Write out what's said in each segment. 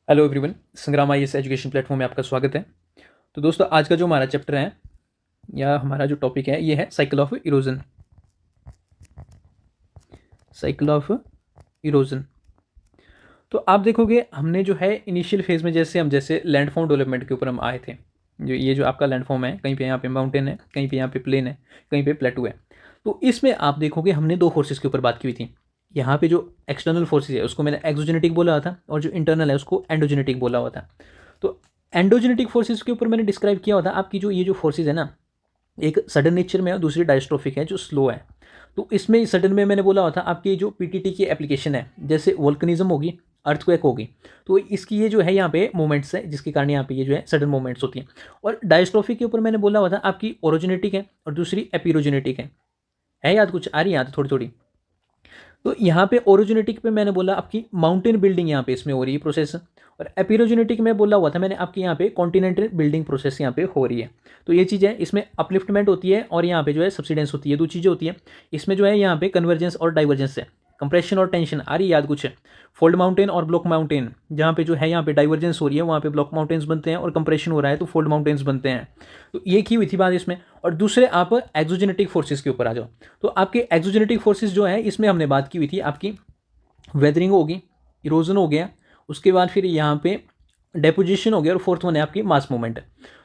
Hello everyone, संग्राम IAS education platform में आपका स्वागत है। तो दोस्तों, आज का जो हमारा चैप्टर है या हमारा जो टॉपिक है ये है cycle of erosion. Cycle of erosion. तो आप देखोगे हमने जो है इनिशियल फेज में जैसे लैंडफॉर्म डेवलपमेंट के ऊपर हम आए थे। जो आपका लैंडफॉर्म है, कहीं पे यहाँ पे माउंटेन है, कहीं पे यहाँ पे प्लेन है, कहीं पे प्लेटू है। तो इसमें आप देखोगे हमने दो फोर्सेस के ऊपर बात की हुई थी। यहाँ पे जो एक्सटर्नल फोर्सेस है उसको मैंने एक्सोजेनेटिक बोला हुआ था, और जो इंटरनल है उसको एंडोजेनेटिक बोला हुआ था। तो एंडोजेनेटिक फोर्सेस के ऊपर मैंने डिस्क्राइब किया हुआ था आपकी जो ये जो फोर्सेस है ना, एक सडन नेचर में है और दूसरी डायस्ट्रोफिक है जो स्लो है। तो इसमें सडन में मैंने बोला हुआ था आपकी जो पीटीटी की एप्लीकेशन है, जैसे वोल्कनिज्म होगी, अर्थक्वेक होगी, तो इसकी ये जो है यहाँ पे मोमेंट्स है जिसके कारण यहाँ पे ये जो है सडन मोमेंट्स होती हैं। और डायस्ट्रोफिक के ऊपर मैंने बोला हुआ था आपकी ओरोजेनेटिक है और दूसरी एपिरोजेनेटिक है याद? कुछ आ रही है याद थोड़ी थोड़ी? तो यहाँ पे ओरिजिनेटिक पे मैंने बोला आपकी माउंटेन बिल्डिंग यहाँ पे इसमें हो रही है प्रोसेस, और एपिरोजेनेटिक में बोला हुआ था मैंने आपकी यहाँ पे कॉन्टिनेंटल बिल्डिंग प्रोसेस यहाँ पे हो रही है। तो ये चीज़ है, इसमें अपलिफ्टमेंट होती है और यहाँ पे जो है सब्सिडेंस होती है, दो चीज़ें होती है। इसमें जो है यहाँ पे कन्वर्जेंस और डाइवर्जेंस है, कंप्रेशन और टेंशन। आ रही याद कुछ? फोल्ड माउंटेन और ब्लॉक माउंटेन, जहाँ पे जो है यहाँ पे डाइवर्जेंस हो रही है वहाँ पे ब्लॉक माउंटेन्स बनते हैं, और कंप्रेशन हो रहा है तो फोल्ड माउंटेन्स बनते हैं। तो ये की हुई थी बात इसमें। और दूसरे आप एक्सोजेनेटिक फोर्सेस के ऊपर आ जाओ। तो आपके एक्सोजेनेटिक फोर्सेस जो है इसमें हमने बात की हुई थी आपकी वेदरिंग होगी, इरोजन हो गया, उसके बाद फिर यहाँ पे डेपोजिशन हो गया, और फोर्थ वन है आपकी मास मूवमेंट।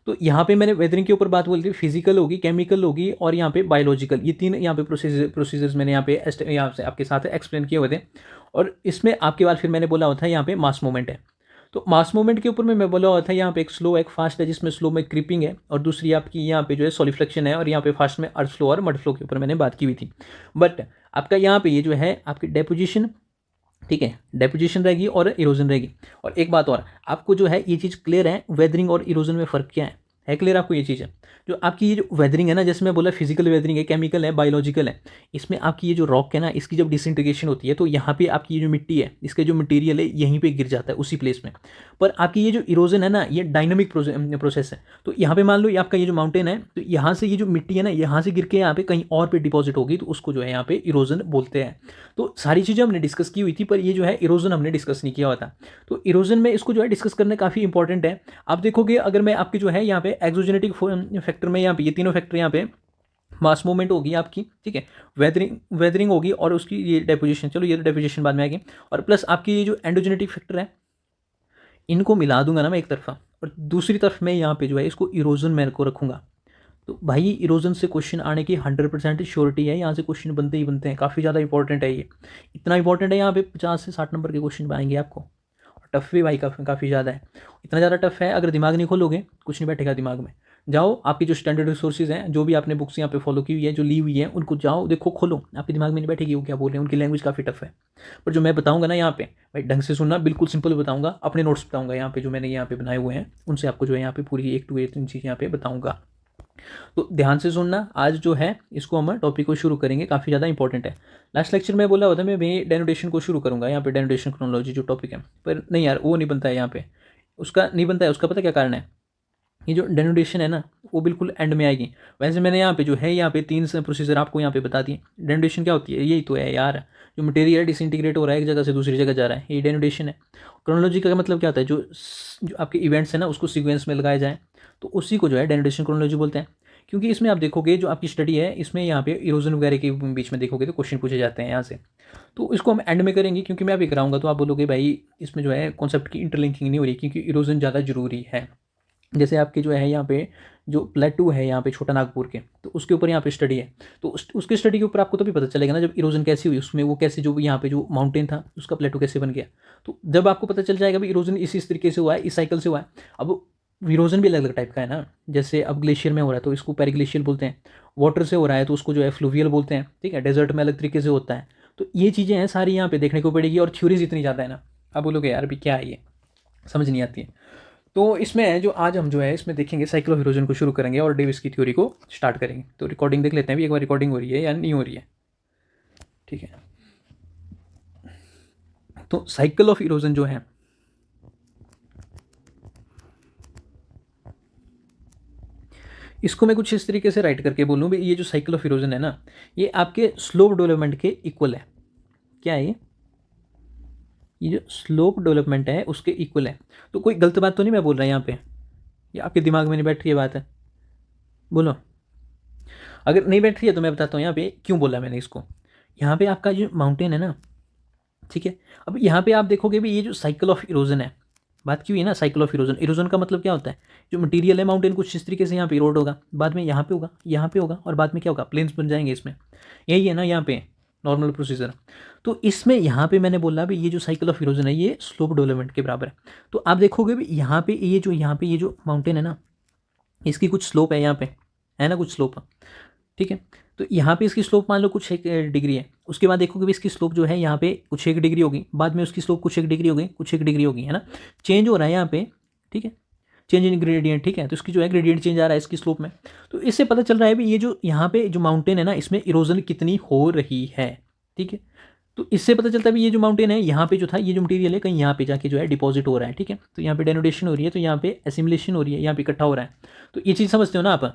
तो यहाँ पे मैंने वेदरिंग के ऊपर बात बोली थी, फिजिकल होगी, केमिकल होगी और यहाँ पे बायोलॉजिकल, ये तीन यहाँ पे प्रोसीजर्स मैंने यहाँ से आपके साथ एक्सप्लेन किए हुए थे। और इसमें आपके बाद फिर मैंने बोला हुआ था यहाँ पे मास मूवमेंट है। तो मास मूवमेंट के ऊपर में मैं बोला हुआ था यहाँ पे एक स्लो एक फास्ट है, जिसमें स्लो में क्रीपिंग है, और दूसरी आपकी यहाँ पे जो है सॉलिफ्लेक्शन है, और यहाँ पे फास्ट में अर्थ फ्लो और मड फ्लो के ऊपर मैंने बात की हुई थी। बट आपका यहाँ पे ये जो है आपकी डेपोजिशन, ठीक है, डेपोजिशन रहेगी और इरोजन रहेगी। और एक बात और, आपको जो है ये चीज़ क्लियर है वेदरिंग और इरोजन में फ़र्क क्या है क्लियर आपको ये चीज़ है? जो आपकी ये जो वेदरिंग है ना, जैसे मैं बोला फिजिकल वेदरिंग है, केमिकल है, बायोलॉजिकल है। इसमें आपकी ये जो रॉक है ना, इसकी जब डिसइंटीग्रेशन होती है तो यहाँ पे आपकी ये जो मिट्टी है, इसके जो मटेरियल है यहीं पे गिर जाता है उसी प्लेस में। पर आपकी ये जो इरोजन है ना, ये डायनामिक प्रोसेस है। तो यहाँ पे मान लो ये आपका ये जो माउंटेन है, तो यहाँ से ये जो मिट्टी है ना, यहाँ से गिर के यहाँ पे कहीं और पे डिपॉजिट होगी, तो उसको जो है यहाँ पे इरोजन बोलते हैं। तो सारी चीज़ें हमने डिस्कस की हुई थी, पर ये जो है इरोजन हमने डिस्कस नहीं किया हुआ था। तो इरोजन में इसको जो है डिस्कस करना काफ़ी इंपॉर्टेंट है। आप देखोगे अगर मैं आपकी जो है यहाँ पे एक्सोजेनेटिक फैक्टर में यहाँ पे ये तीनों फैक्टर यहाँ पे मास मूवमेंट होगी आपकी, ठीक है, वेदरिंग होगी, और उसकी ये डेपोजिशन, चलो ये डेपोजिशन बाद में आएगी, और प्लस आपकी ये जो एंडोजेनेटिक फैक्टर है, इनको मिला दूंगा ना मैं एक तरफा, और दूसरी तरफ मैं यहाँ पे जो है इसको इरोजन मेरे को रखूँगा। तो भाई इरोजन से क्वेश्चन आने की 100% श्योरिटी है, यहाँ से क्वेश्चन बनते ही बनते हैं, काफ़ी ज़्यादा इंपॉर्टेंट है ये। इतना इंपॉर्टेंट है यहाँ पे 50 से 60 नंबर के क्वेश्चन आएंगे आपको, और टफ भी भाई काफ़ी ज़्यादा है। इतना ज़्यादा टफ है, अगर दिमाग नहीं खोलोगे कुछ नहीं बैठेगा दिमाग में। जाओ आपकी जो स्टैंडर्ड रिसोर्सेज हैं, जो भी आपने बुक्स यहाँ पे फॉलो की हुई है, जो ली हुई है, उनको जाओ देखो, खोलो, आपके दिमाग में नहीं बैठेगी वो क्या बोल रहे हैं, उनकी लैंग्वेज काफ़ी टफ है। पर जो मैं बताऊंगा ना यहाँ पे, भाई ढंग से सुनना, बिल्कुल सिंपल बताऊंगा, अपने नोट्स बताऊंगा यहाँ पे जो मैंने यहाँ पे बनाए हुए हैं, उनसे आपको जो है यहाँ पे पूरी 1 to 8 चीज़ यहाँ पे बताऊंगा। तो ध्यान से सुनना, आज जो है इसको हम टॉपिक को शुरू करेंगे, काफ़ी ज़्यादा इंपॉर्टेंट है। लास्ट लेक्चर में बोला हुआ था मैं भी डेनोटेशन को शुरू करूँगा, यहाँ पे डेनोटेशन क्रोनोलॉजी जो टॉपिक है, पर नहीं यार वो नहीं बनता है यहाँ पे, उसका नहीं बनता है। उसका पता क्या कारण है? ये जो डेनोटेशन है ना, वो बिल्कुल एंड में आएगी। वैसे मैंने यहाँ पे जो है यहाँ पे 3 प्रोसीजर आपको यहाँ पे बता दिए। डेनोटेशन क्या होती है? यही तो है यार, जो मटेरियल डिसइंटीग्रेट हो रहा है एक जगह से दूसरी जगह जा रहा है, ये डेनोटेशन है। क्रोनोलॉजी का मतलब क्या होता है? जो आपके इवेंट्स हैं ना उसको सीक्वेंस में लगाए जाएँ, तो उसी को जो है डेनोटेशन क्रोनोलॉजी बोलते हैं। क्योंकि इसमें आप देखोगे जो आपकी स्टडी है, इसमें यहाँ पे इरोजन वगैरह के बीच में देखोगे तो क्वेश्चन पूछे जाते हैं यहाँ से। तो इसको हम एंड में करेंगे, क्योंकि मैं अभी कराऊंगा तो आप बोलोगे भाई इसमें जो है कॉन्सेप्ट की इंटरलिंकिंग नहीं हो रही, क्योंकि इरोजन ज़्यादा जरूरी है। जैसे आपके जो है यहाँ पे जो प्लेटू है यहाँ पे छोटा नागपुर के, तो उसके ऊपर यहाँ पे स्टडी है, तो उसके स्टडी के ऊपर आपको तभी पता चलेगा ना जब इरोजन कैसी हुई उसमें, वो कैसे जो यहाँ पे जो माउंटेन था उसका प्लेटू कैसे बन गया। तो जब आपको पता चल जाएगा भाई इरोजन इस तरीके से हुआ है, इस साइकिल से हुआ है। अब इरोजन भी अलग अलग टाइप का है ना, जैसे अब ग्लेशियर में हो रहा है तो इसको पेरिग्लेशियल बोलते हैं, वाटर से हो रहा है तो उसको जो है फ्लूवियल बोलते हैं, ठीक है, डेजर्ट में अलग तरीके से होता है। तो ये चीज़ें हैं सारी यहाँ पे देखने को पड़ेगी, और थ्योरीज इतनी ज़्यादा है ना, आप बोलोगे यार अभी क्या है ये, समझ नहीं आती है। तो इसमें जो आज हम जो है इसमें देखेंगे साइकिल ऑफ इरोजन को शुरू करेंगे और डेविस की थ्योरी को स्टार्ट करेंगे। तो रिकॉर्डिंग देख लेते हैं भी एक बार, रिकॉर्डिंग हो रही है या नहीं हो रही है? ठीक है। तो साइकिल ऑफ इरोजन जो है, इसको मैं कुछ इस तरीके से राइट करके बोलूँ भी, ये जो साइकिल ऑफ इरोजन है ना, ये आपके स्लोप डेवलपमेंट के इक्वल है। क्या है ये? ये जो स्लोप डेवलपमेंट है उसके इक्वल है। तो कोई गलत बात तो नहीं मैं बोल रहा यहाँ पे, ये आपके दिमाग में नहीं बैठ रही है बात है, बोलो। अगर नहीं बैठ रही है तो मैं बताता हूँ यहाँ पे क्यों बोला मैंने इसको। यहाँ पे आपका जो माउंटेन है ना, ठीक है, अब यहाँ पे आप देखोगे भी ये जो साइकिल ऑफ इरोजन है, बात क्यों है ना, साइकिल ऑफ इरोजन। इरोजन का मतलब क्या होता है, जो मटेरियल है माउंटेन कुछ इस तरीके से यहाँ पे इरोड होगा, बाद में यहाँ पे होगा, यहाँ पे होगा, और बाद में क्या होगा, प्लेन्स बन जाएंगे इसमें। यही है ना यहाँ पे नॉर्मल प्रोसीजर। तो इसमें यहाँ पे मैंने बोला भी ये जो साइकिल ऑफ इरोजन है ये स्लोप डेवलपमेंट के बराबर है। तो आप देखोगे भी यहाँ पे ये जो माउंटेन है ना, इसकी कुछ स्लोप है यहाँ पे, है ना कुछ स्लोप, ठीक है। तो यहाँ पे इसकी स्लोप मान लो कुछ 1 डिग्री है, उसके बाद देखोगे भी इसकी स्लोप जो है यहाँ पे कुछ 1 डिग्री होगी, बाद में उसकी स्लोप कुछ 1 डिग्री होगी, कुछ 1 डिग्री होगी, है ना, चेंज हो रहा है यहाँ पे, ठीक है, चेंज इन ग्रेडियंट, ठीक है। तो इसकी जो है ग्रेडियंट चेंज आ रहा है इसकी स्लोप में। तो इससे पता चल रहा है भी ये जो यहाँ पे जो माउंटेन है ना इसमें इरोजन कितनी हो रही है, ठीक है। तो इससे पता चलता है भी ये जो माउंटेन है यहाँ पे जो था ये जो मटेरियल है कहीं यहाँ पे जाके जो है डिपॉजिट हो रहा है, ठीक है। तो यहाँ पे डेनोडेशन हो रही है, तो यहाँ पे एसिमिलेशन हो रही है, यहाँ पे इकट्ठा हो रहा है। तो ये चीज़ समझते हो ना आप।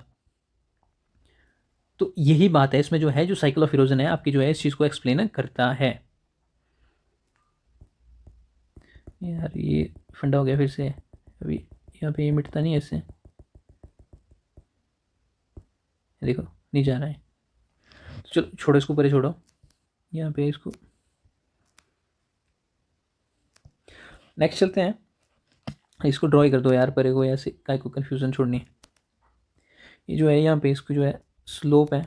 तो यही बात है इसमें जो है, जो साइकिल ऑफ इरोजन है आपकी जो है इस चीज़ को एक्सप्लेन करता है। यार ये फंडा हो गया फिर से, अभी यहाँ पे ये मिटता नहीं है इससे, देखो नहीं जा रहा है। तो चलो छोड़ो इसको, परे छोड़ो, यहाँ पे इसको नेक्स्ट चलते हैं। इसको ड्रॉ कर दो यार, परे को ऐसे काय को कन्फ्यूज़न छोड़नी। ये जो है यहाँ पे इसको जो है स्लोप है,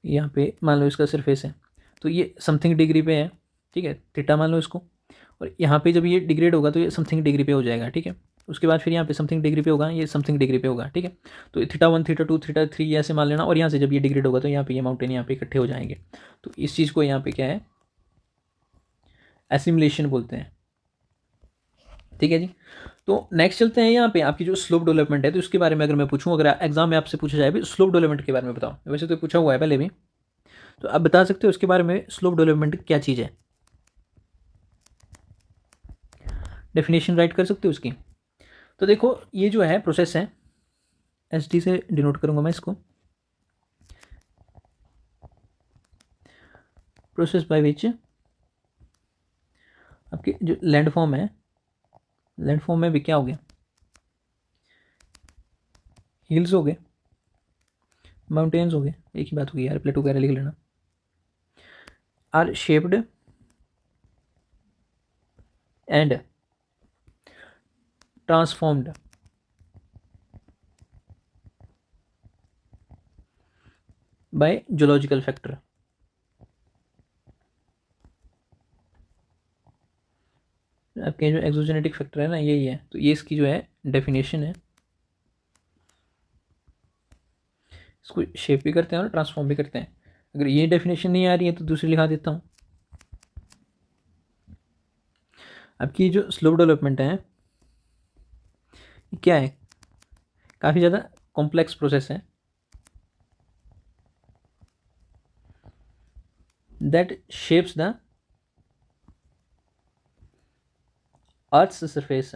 यहाँ पे मान लो इसका सरफेस है, तो ये समथिंग डिग्री पे है, ठीक है, थीटा मान लो इसको। और यहाँ पे जब ये डिग्रेड होगा तो ये समथिंग डिग्री पे हो जाएगा, ठीक है। उसके बाद फिर यहाँ पे समथिंग डिग्री पे होगा, ये समथिंग डिग्री पे होगा, ठीक है। तो थीटा 1 थीटा 2 थीटा 3 ऐसे मान लेना, और यहाँ से जब ये डिग्रेड होगा तो यहाँ पे ये माउंटेन यहाँ पे इकट्ठे हो जाएंगे। तो इस चीज़ को यहाँ पे क्या है, एसिमिलेशन बोलते हैं, ठीक है जी। तो नेक्स्ट चलते हैं यहाँ पे आपकी जो स्लोप डेवलपमेंट है, तो इसके बारे में अगर मैं पूछूं, अगर एग्जाम में आपसे पूछा जाए भी स्लोप डेवलपमेंट के बारे में बताओ, वैसे तो पूछा हुआ है पहले भी, तो आप बता सकते हो इसके बारे में स्लोप डेवलपमेंट क्या चीज़ है, डेफिनेशन राइट कर सकते हो उसकी। तो देखो ये जो है प्रोसेस है, एस डी से डिनोट करूंगा मैं इसको, प्रोसेस बाय विच आपकी जो लैंड फॉर्म है, लैंड फॉर्म में भी क्या हो गया, हिल्स हो गए, माउंटेन्स हो गए, एक ही बात होगी यार, प्लेटो वगैरह लिख लेना, are shaped and transformed by geological factor. आपके जो एक्सोजेनेटिक फैक्टर है ना यही है, तो ये इसकी जो है डेफिनेशन है। इसको शेप भी करते हैं और ट्रांसफॉर्म भी करते हैं। अगर ये डेफिनेशन नहीं आ रही है तो दूसरी लिखा देता हूँ। आपकी जो स्लोप डेवलपमेंट है क्या है, काफ़ी ज़्यादा कॉम्प्लेक्स प्रोसेस है, that shapes the earth's surface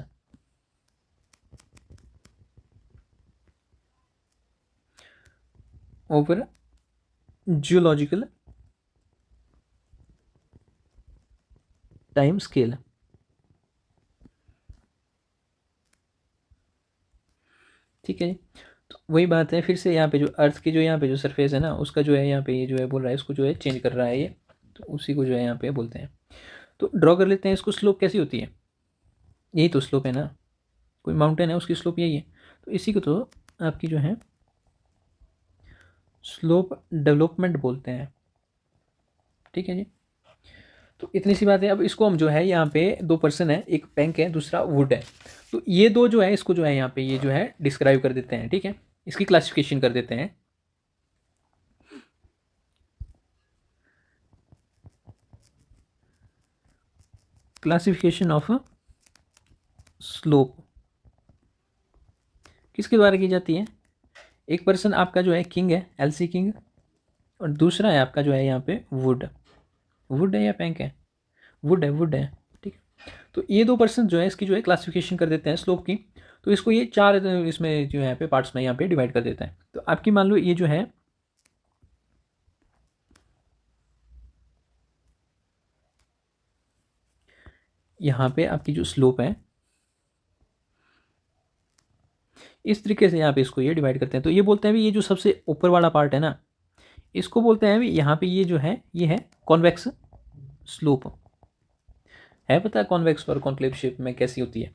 over geological time scale. ठीक है जी। तो वही बात है, फिर से यहाँ पे जो अर्थ की जो यहाँ पे जो सरफेस है ना उसका जो है यहाँ पे ये जो है बोल रहा है इसको जो है चेंज कर रहा है ये, तो उसी को जो है यहाँ पे बोलते हैं। तो ड्रॉ कर लेते हैं इसको, स्लोप कैसी होती है, यही तो स्लोप है ना, कोई माउंटेन है उसकी स्लोप यही है, तो इसी को तो आपकी जो है स्लोप डेवलपमेंट बोलते हैं, ठीक है जी। तो इतनी सी बात है। अब इसको हम जो है यहाँ पे 2 पर्सन है, एक बैंक है दूसरा वुड है, तो ये दो जो है इसको जो है यहाँ पे ये जो है डिस्क्राइब कर देते हैं, ठीक है, इसकी क्लासिफिकेशन कर देते हैं। क्लासिफिकेशन ऑफ स्लोप किसके द्वारा की जाती है, एक पर्सन आपका जो है किंग है, एलसी किंग, और दूसरा है आपका जो है यहाँ पे वुड, वुड है या पैंक है, वुड है, वुड है, ठीक है। तो ये 2 पर्सन जो है इसकी जो है क्लासिफिकेशन कर देते हैं स्लोप की। तो इसको ये 4 इसमें जो है पे पार्ट्स में यहाँ पे डिवाइड कर देता है। तो आपकी मान लो ये जो है यहाँ पे आपकी जो स्लोप है इस तरीके से यहाँ पे इसको ये डिवाइड करते हैं। तो ये बोलते हैं भी ये जो सबसे ऊपर वाला पार्ट है ना, इसको बोलते हैं भी यहाँ पे ये जो है ये है कॉन्वेक्स स्लोप। है पता है कॉन्वेक्स और कॉन्क्लेव शेप में कैसी होती है,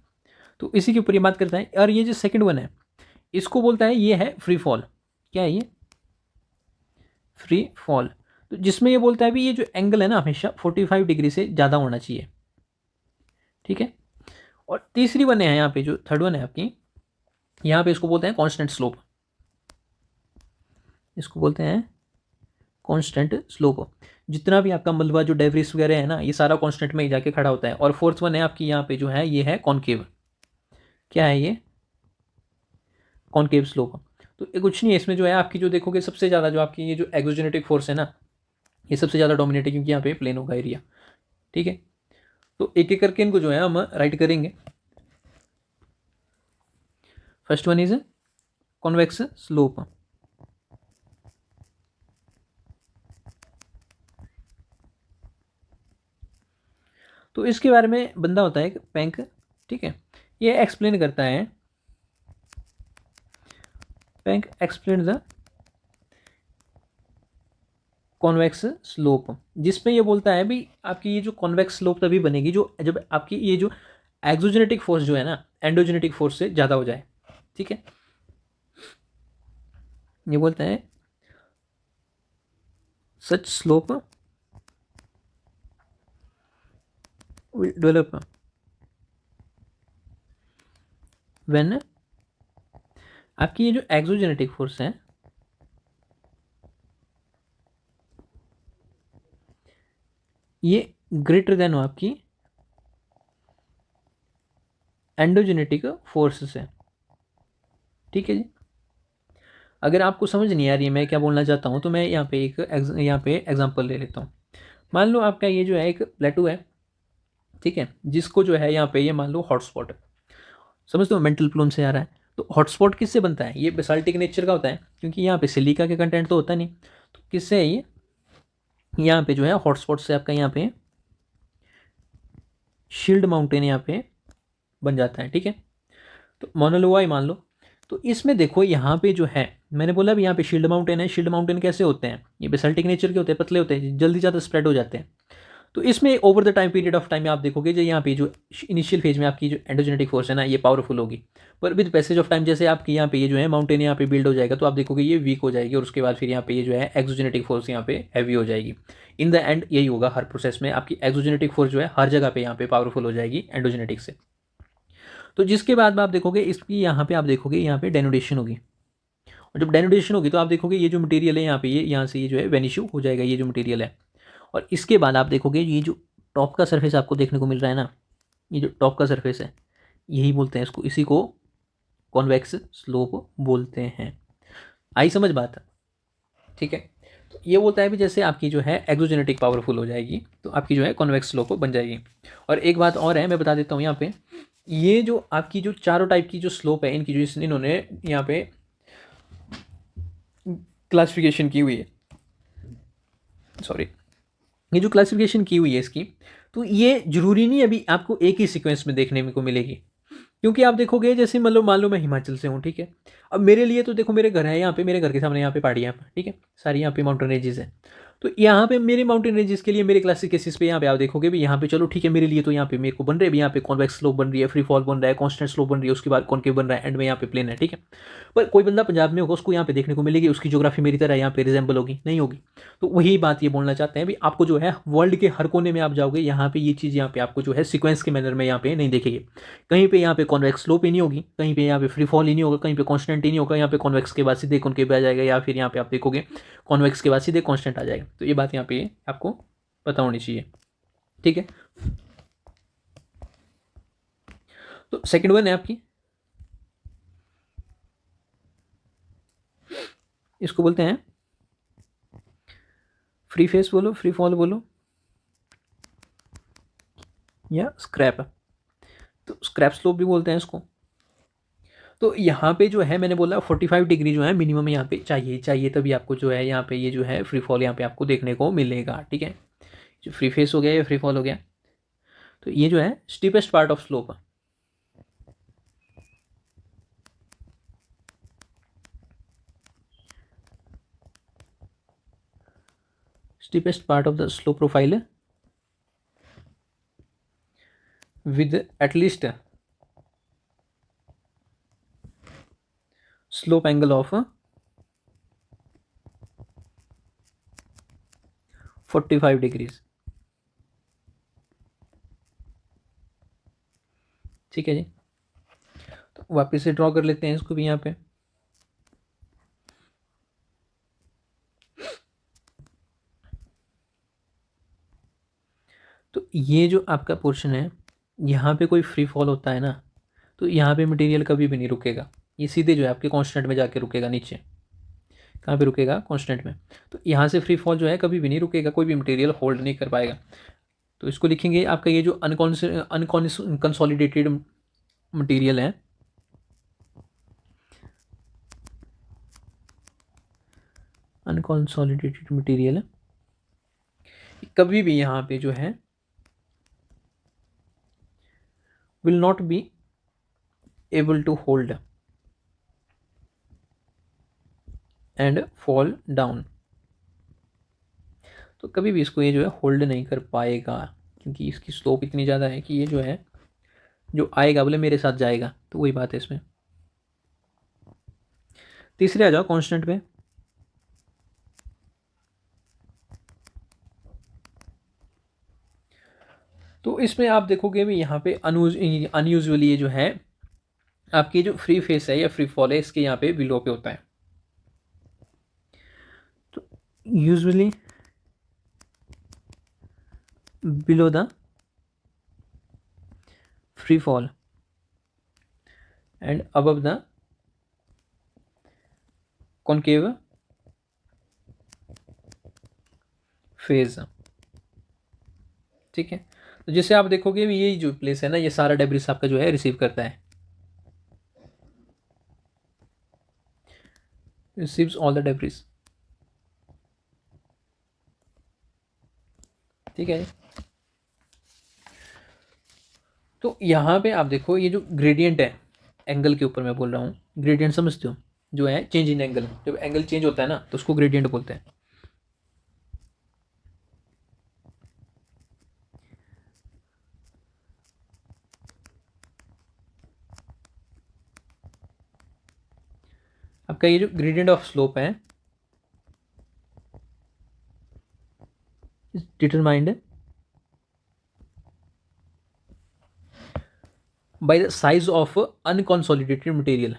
तो इसी के ऊपर ये बात करता है। और ये जो सेकंड वन है इसको बोलता है ये है फ्री फॉल। क्या है ये? Free fall. तो जिसमें ये बोलता है भी ये जो एंगल है ना हमेशा 45 डिग्री से ज़्यादा होना चाहिए। ठीक है। और तीसरी वन है यहाँ पे जो थर्ड वन है आपकी, यहाँ पे इसको बोलते हैं कांस्टेंट स्लोप। इसको बोलते हैं कांस्टेंट स्लोप। जितना भी आपका मलबा जो डेब्रिस वगैरह है ना ये सारा कांस्टेंट में ही जाके खड़ा होता है। और फोर्थ वन है आपकी यहाँ पे जो है ये है कॉनकेव। क्या है ये? Concave slope. तो ये कुछ नहीं है, इसमें जो है आपकी जो देखोगे सबसे ज़्यादा जो आपकी ये जो एक्सोजेनेटिक फोर्स है ना ये सबसे ज़्यादा डोमिनेट है, क्योंकि यहाँ पे प्लेन होगा एरिया। ठीक है। तो एक एक करके इनको जो है हम राइट करेंगे। First one is convex slope. तो इसके बारे में बंदा होता है एक पैंक। ठीक है। ये एक्सप्लेन करता है, पैंक एक्सप्लेन द कॉन्वेक्स स्लोप, जिसमें ये बोलता है भी आपकी ये जो कॉन्वेक्स स्लोप तभी बनेगी जो जब आपकी ये जो एक्सोजेनेटिक फोर्स जो है ना एंडोजेनेटिक फोर्स से ज़्यादा हो जाए। ठीक है। ये बोलता है सच स्लोप विल डेवलप व्हेन आपकी ये जो एक्सोजेनेटिक फोर्स है ये ग्रेटर देन हो आपकी एंडोजेनेटिक फोर्स से। ठीक है जी। अगर आपको समझ नहीं आ रही है मैं क्या बोलना चाहता हूँ तो मैं यहाँ पे एग्जांपल ले लेता हूँ। मान लो आपका ये जो है एक प्लेटू है। ठीक है। जिसको जो है यहाँ पे ये मान लो हॉटस्पॉट है। समझते हो मेंटल प्लूम से आ रहा है। तो हॉटस्पॉट किससे बनता है? ये बेसाल्टिक नेचर का होता है, क्योंकि यहाँ पे सिलिका के कंटेंट तो होता नहीं। तो किससे है ये? यहाँ पे जो है हॉटस्पॉट से आपका यहाँ पे शील्ड माउंटेन यहाँ पे बन जाता है। ठीक है। तो मोनोलोआ ही मान लो। तो इसमें देखो यहाँ पे जो है मैंने बोला भी यहाँ पे शील्ड माउंटेन है। शील्ड माउंटेन कैसे होते हैं? ये बेसाल्टिक नेचर के होते हैं, पतले होते हैं, जल्दी ज़्यादा स्प्रेड हो जाते हैं। तो इसमें over the time period of time में आप देखोगे जो यहाँ पे जो इनिशियल फेज में आपकी जो एंडोजेनेटिक फोर्स है ना ये पावरफुल होगी, पर विद पैसेज ऑफ टाइम जैसे आपकी यहाँ पे ये जो है माउंटेन यहाँ पे बिल्ड हो जाएगा तो आप देखोगे ये वीक हो जाएगी और उसके बाद फिर यहाँ पे ये जो है एक्सोजेनेटिक फोर्स यहाँ पे हैवी हो जाएगी। इन द एंड यही होगा हर प्रोसेस में, आपकी एक्सोजेनेटिक फोर्स जो है हर जगह पे यहाँ पे पावरफुल हो जाएगी एंडोजेनेटिक से। तो जिसके बाद में आप देखोगे इसकी यहाँ पे आप देखोगे यहाँ पे डेनोडेशन होगी। और जब डेनोडेशन होगी तो आप देखोगे ये जो मटेरियल है यहाँ पे ये यहाँ से ये जो है वेनिशू हो जाएगा ये जो मटेरियल है। और इसके बाद आप देखोगे ये जो टॉप का सरफेस आपको देखने को मिल रहा है ना, ये जो टॉप का सरफेस है यही बोलते हैं इसको, इसी को कॉन्वेक्स स्लोप बोलते हैं। आई समझ बात? ठीक है। तो ये बोलता है भी जैसे आपकी जो है एक्सोजेनेटिक पावरफुल हो जाएगी तो आपकी जो है कॉन्वेक्स स्लोप बन जाएगी। और एक बात और है मैं बता देता हूँ यहाँ पे, ये जो आपकी जो चारों टाइप की जो स्लोप है इनकी जो इन्होंने यहाँ पे क्लासिफिकेशन की हुई है, सॉरी ये जो क्लासिफिकेशन की हुई है इसकी, तो ये जरूरी नहीं अभी आपको एक ही सीक्वेंस में देखने को मिलेगी। क्योंकि आप देखोगे जैसे मतलब मान लो मैं हिमाचल से हूँ। ठीक है। अब मेरे लिए तो देखो मेरे घर है यहाँ पे, मेरे घर के सामने यहाँ पे पहाड़ियाँ। ठीक है। सारी यहाँ पे माउंटेन रेंजेस है। तो यहाँ पे मेरे माउंटेन रेंजेस के लिए मेरे क्लासिक केसेस पे यहाँ पे आप देखोगे भी यहाँ पे चलो ठीक है मेरे लिए तो यहाँ पे मेरे को बन रहे हैं यहाँ पे कॉन्वेक्स स्लोप बन रही है, फ्री फॉल बन रहा है, कॉन्स्टेंट स्लोप बन रही है, उसके बाद कॉन्केव बन रहा है, एंड में यहाँ पे प्लेन है। ठीक है। पर कोई बंदा पंजाब में होगा उसको यहाँ पे देखने को मिलेगी उसकी ज्योग्राफी मेरी तरह यहाँ पे रिजेंबल होगी नहीं होगी। तो वही बात ये बोलना चाहते हैं भी आपको जो है वर्ल्ड के हर कोने में आप जाओगे यहाँ पे ये चीज़ यहाँ पे आपको जो है सीक्वेंस के मैनर में यहाँ पे नहीं देखेगी। कहीं पे यहाँ पे कॉन्वेक्स स्लोप ही नहीं होगी, कहीं पे यहाँ पे फ्री फॉल ही नहीं होगा, कहीं पे कॉन्स्टेंट ही नहीं होगा, यहाँ पे कॉन्वेक्स के बाद सीधे कॉन्केव आ जाएगा, या फिर यहाँ पे आप देखोगे कॉन्वेक्स के बाद सीधे कॉन्स्टेंट आ जाएगा। तो ये बात यहाँ पे आपको पता होनी चाहिए। ठीक है। तो सेकंड वन है आपकी, इसको बोलते हैं फ्री फेस बोलो, फ्री फॉल बोलो, या स्क्रैप। तो स्क्रैप स्लोप भी बोलते हैं इसको। तो यहाँ पे जो है मैंने बोला 45 डिग्री जो है मिनिमम यहाँ पे चाहिए तभी आपको जो है यहाँ पे ये जो है फ्री फॉल यहाँ पे आपको देखने को मिलेगा। ठीक है। जो फ्री फेस हो गया या फ्री फॉल हो गया। तो ये जो है steepest part of slope, steepest part of the slope profile with at least slope angle of 45 degrees. ठीक है जी, तो वापस से ड्रॉ कर लेते हैं इसको भी यहाँ पे। तो ये जो आपका पोर्शन है, यहाँ पे कोई फ्री फॉल होता है ना, तो यहाँ पे मटेरियल कभी भी नहीं रुकेगा, ये सीधे जो है आपके कांस्टेंट में जाके रुकेगा नीचे। कहाँ पे रुकेगा? कांस्टेंट में। तो यहाँ से फ्री फॉल जो है कभी भी नहीं रुकेगा, कोई भी मटेरियल होल्ड नहीं कर पाएगा। तो इसको लिखेंगे आपका ये जो अनकंसोलिडेटेड मटेरियल है, अनकंसोलिडेटेड मटेरियल कभी भी यहाँ पे जो है will not be able to hold and fall down। तो कभी भी इसको ये जो है होल्ड नहीं कर पाएगा, क्योंकि इसकी स्लोप इतनी ज़्यादा है कि ये जो है जो आएगा बोले मेरे साथ जाएगा। तो वही बात है इसमें। तीसरे आ जाओ कांस्टेंट पे। तो इसमें आप देखोगे भी यहाँ पे अनयूजुअली ये जो है आपकी जो फ्री फेस है या फ्री फॉल है, इसके यहाँ पे बिलो पे होता है। तो usually below the free fall and above the concave phase. ठीक है, तो जैसे आप देखोगे ये जो प्लेस है ना, ये सारा डेब्रिस आपका जो है रिसीव करता है, रिसीव्स ऑल द डेब्रिस। ठीक है, तो यहाँ पे आप देखो ये जो ग्रेडियंट है एंगल के ऊपर मैं बोल रहा हूँ, ग्रेडियंट समझते हो जो है चेंज इन एंगल, जब एंगल चेंज होता है ना तो उसको ग्रेडियंट बोलते हैं। आपका ये जो ग्रेडियंट ऑफ स्लोप है determined by the size of unconsolidated material।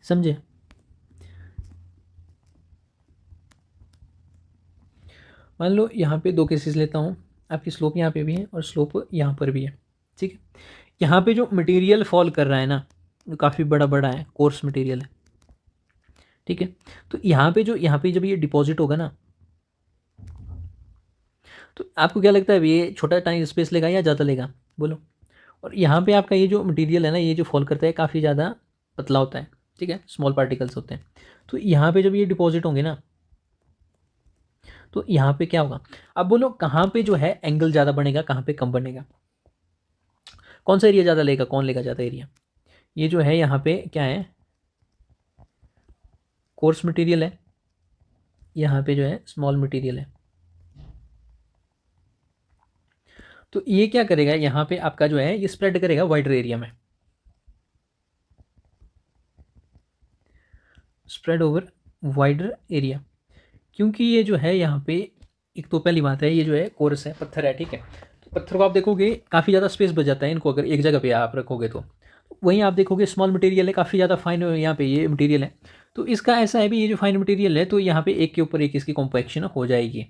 समझे? मान लो यहाँ पे दो केसेस लेता हूँ, आपकी स्लोप यहाँ पे भी है और स्लोप यहाँ पर भी है। ठीक है, यहाँ पे जो मटेरियल फॉल कर रहा है ना, जो काफ़ी बड़ा बड़ा है, कोर्स मटेरियल है। ठीक है, तो यहाँ पे जब ये डिपॉजिट होगा ना, तो आपको क्या लगता है ये छोटा टाइम स्पेस लेगा या ज़्यादा लेगा? बोलो। और यहाँ पे आपका ये जो मटेरियल है ना, ये जो फॉल करता है काफ़ी ज़्यादा पतला होता है। ठीक है, स्मॉल पार्टिकल्स होते हैं। तो यहाँ पे जब ये डिपॉजिट होंगे ना, तो यहाँ पे क्या होगा? अब बोलो कहाँ पे जो है एंगल ज़्यादा बनेगा, कहाँ पे कम बनेगा? कौन सा एरिया ज़्यादा लेगा, कौन लेगा ज़्यादा एरिया? ये जो है यहाँ पे क्या है, कोर्स मटेरियल है, यहाँ पे जो है स्मॉल मटेरियल है। तो ये क्या करेगा, यहाँ पे आपका जो है ये स्प्रेड करेगा वाइडर एरिया में, स्प्रेड ओवर वाइडर एरिया। क्योंकि ये जो है यहाँ पे एक तो पहली बात है, ये जो है कोर्स है, पत्थर है। ठीक है, तो पत्थर को आप देखोगे काफ़ी ज़्यादा स्पेस बच जाता है इनको अगर एक जगह पे आप रखोगे तो। वहीं आप देखोगे स्मॉल मटेरियल है, काफ़ी ज़्यादा फाइन यहाँ पे ये मटेरियल है। तो इसका ऐसा है भी ये जो फाइन मटेरियल है, तो यहाँ पे एक के ऊपर एक इसकी कॉम्पैक्शन हो जाएगी।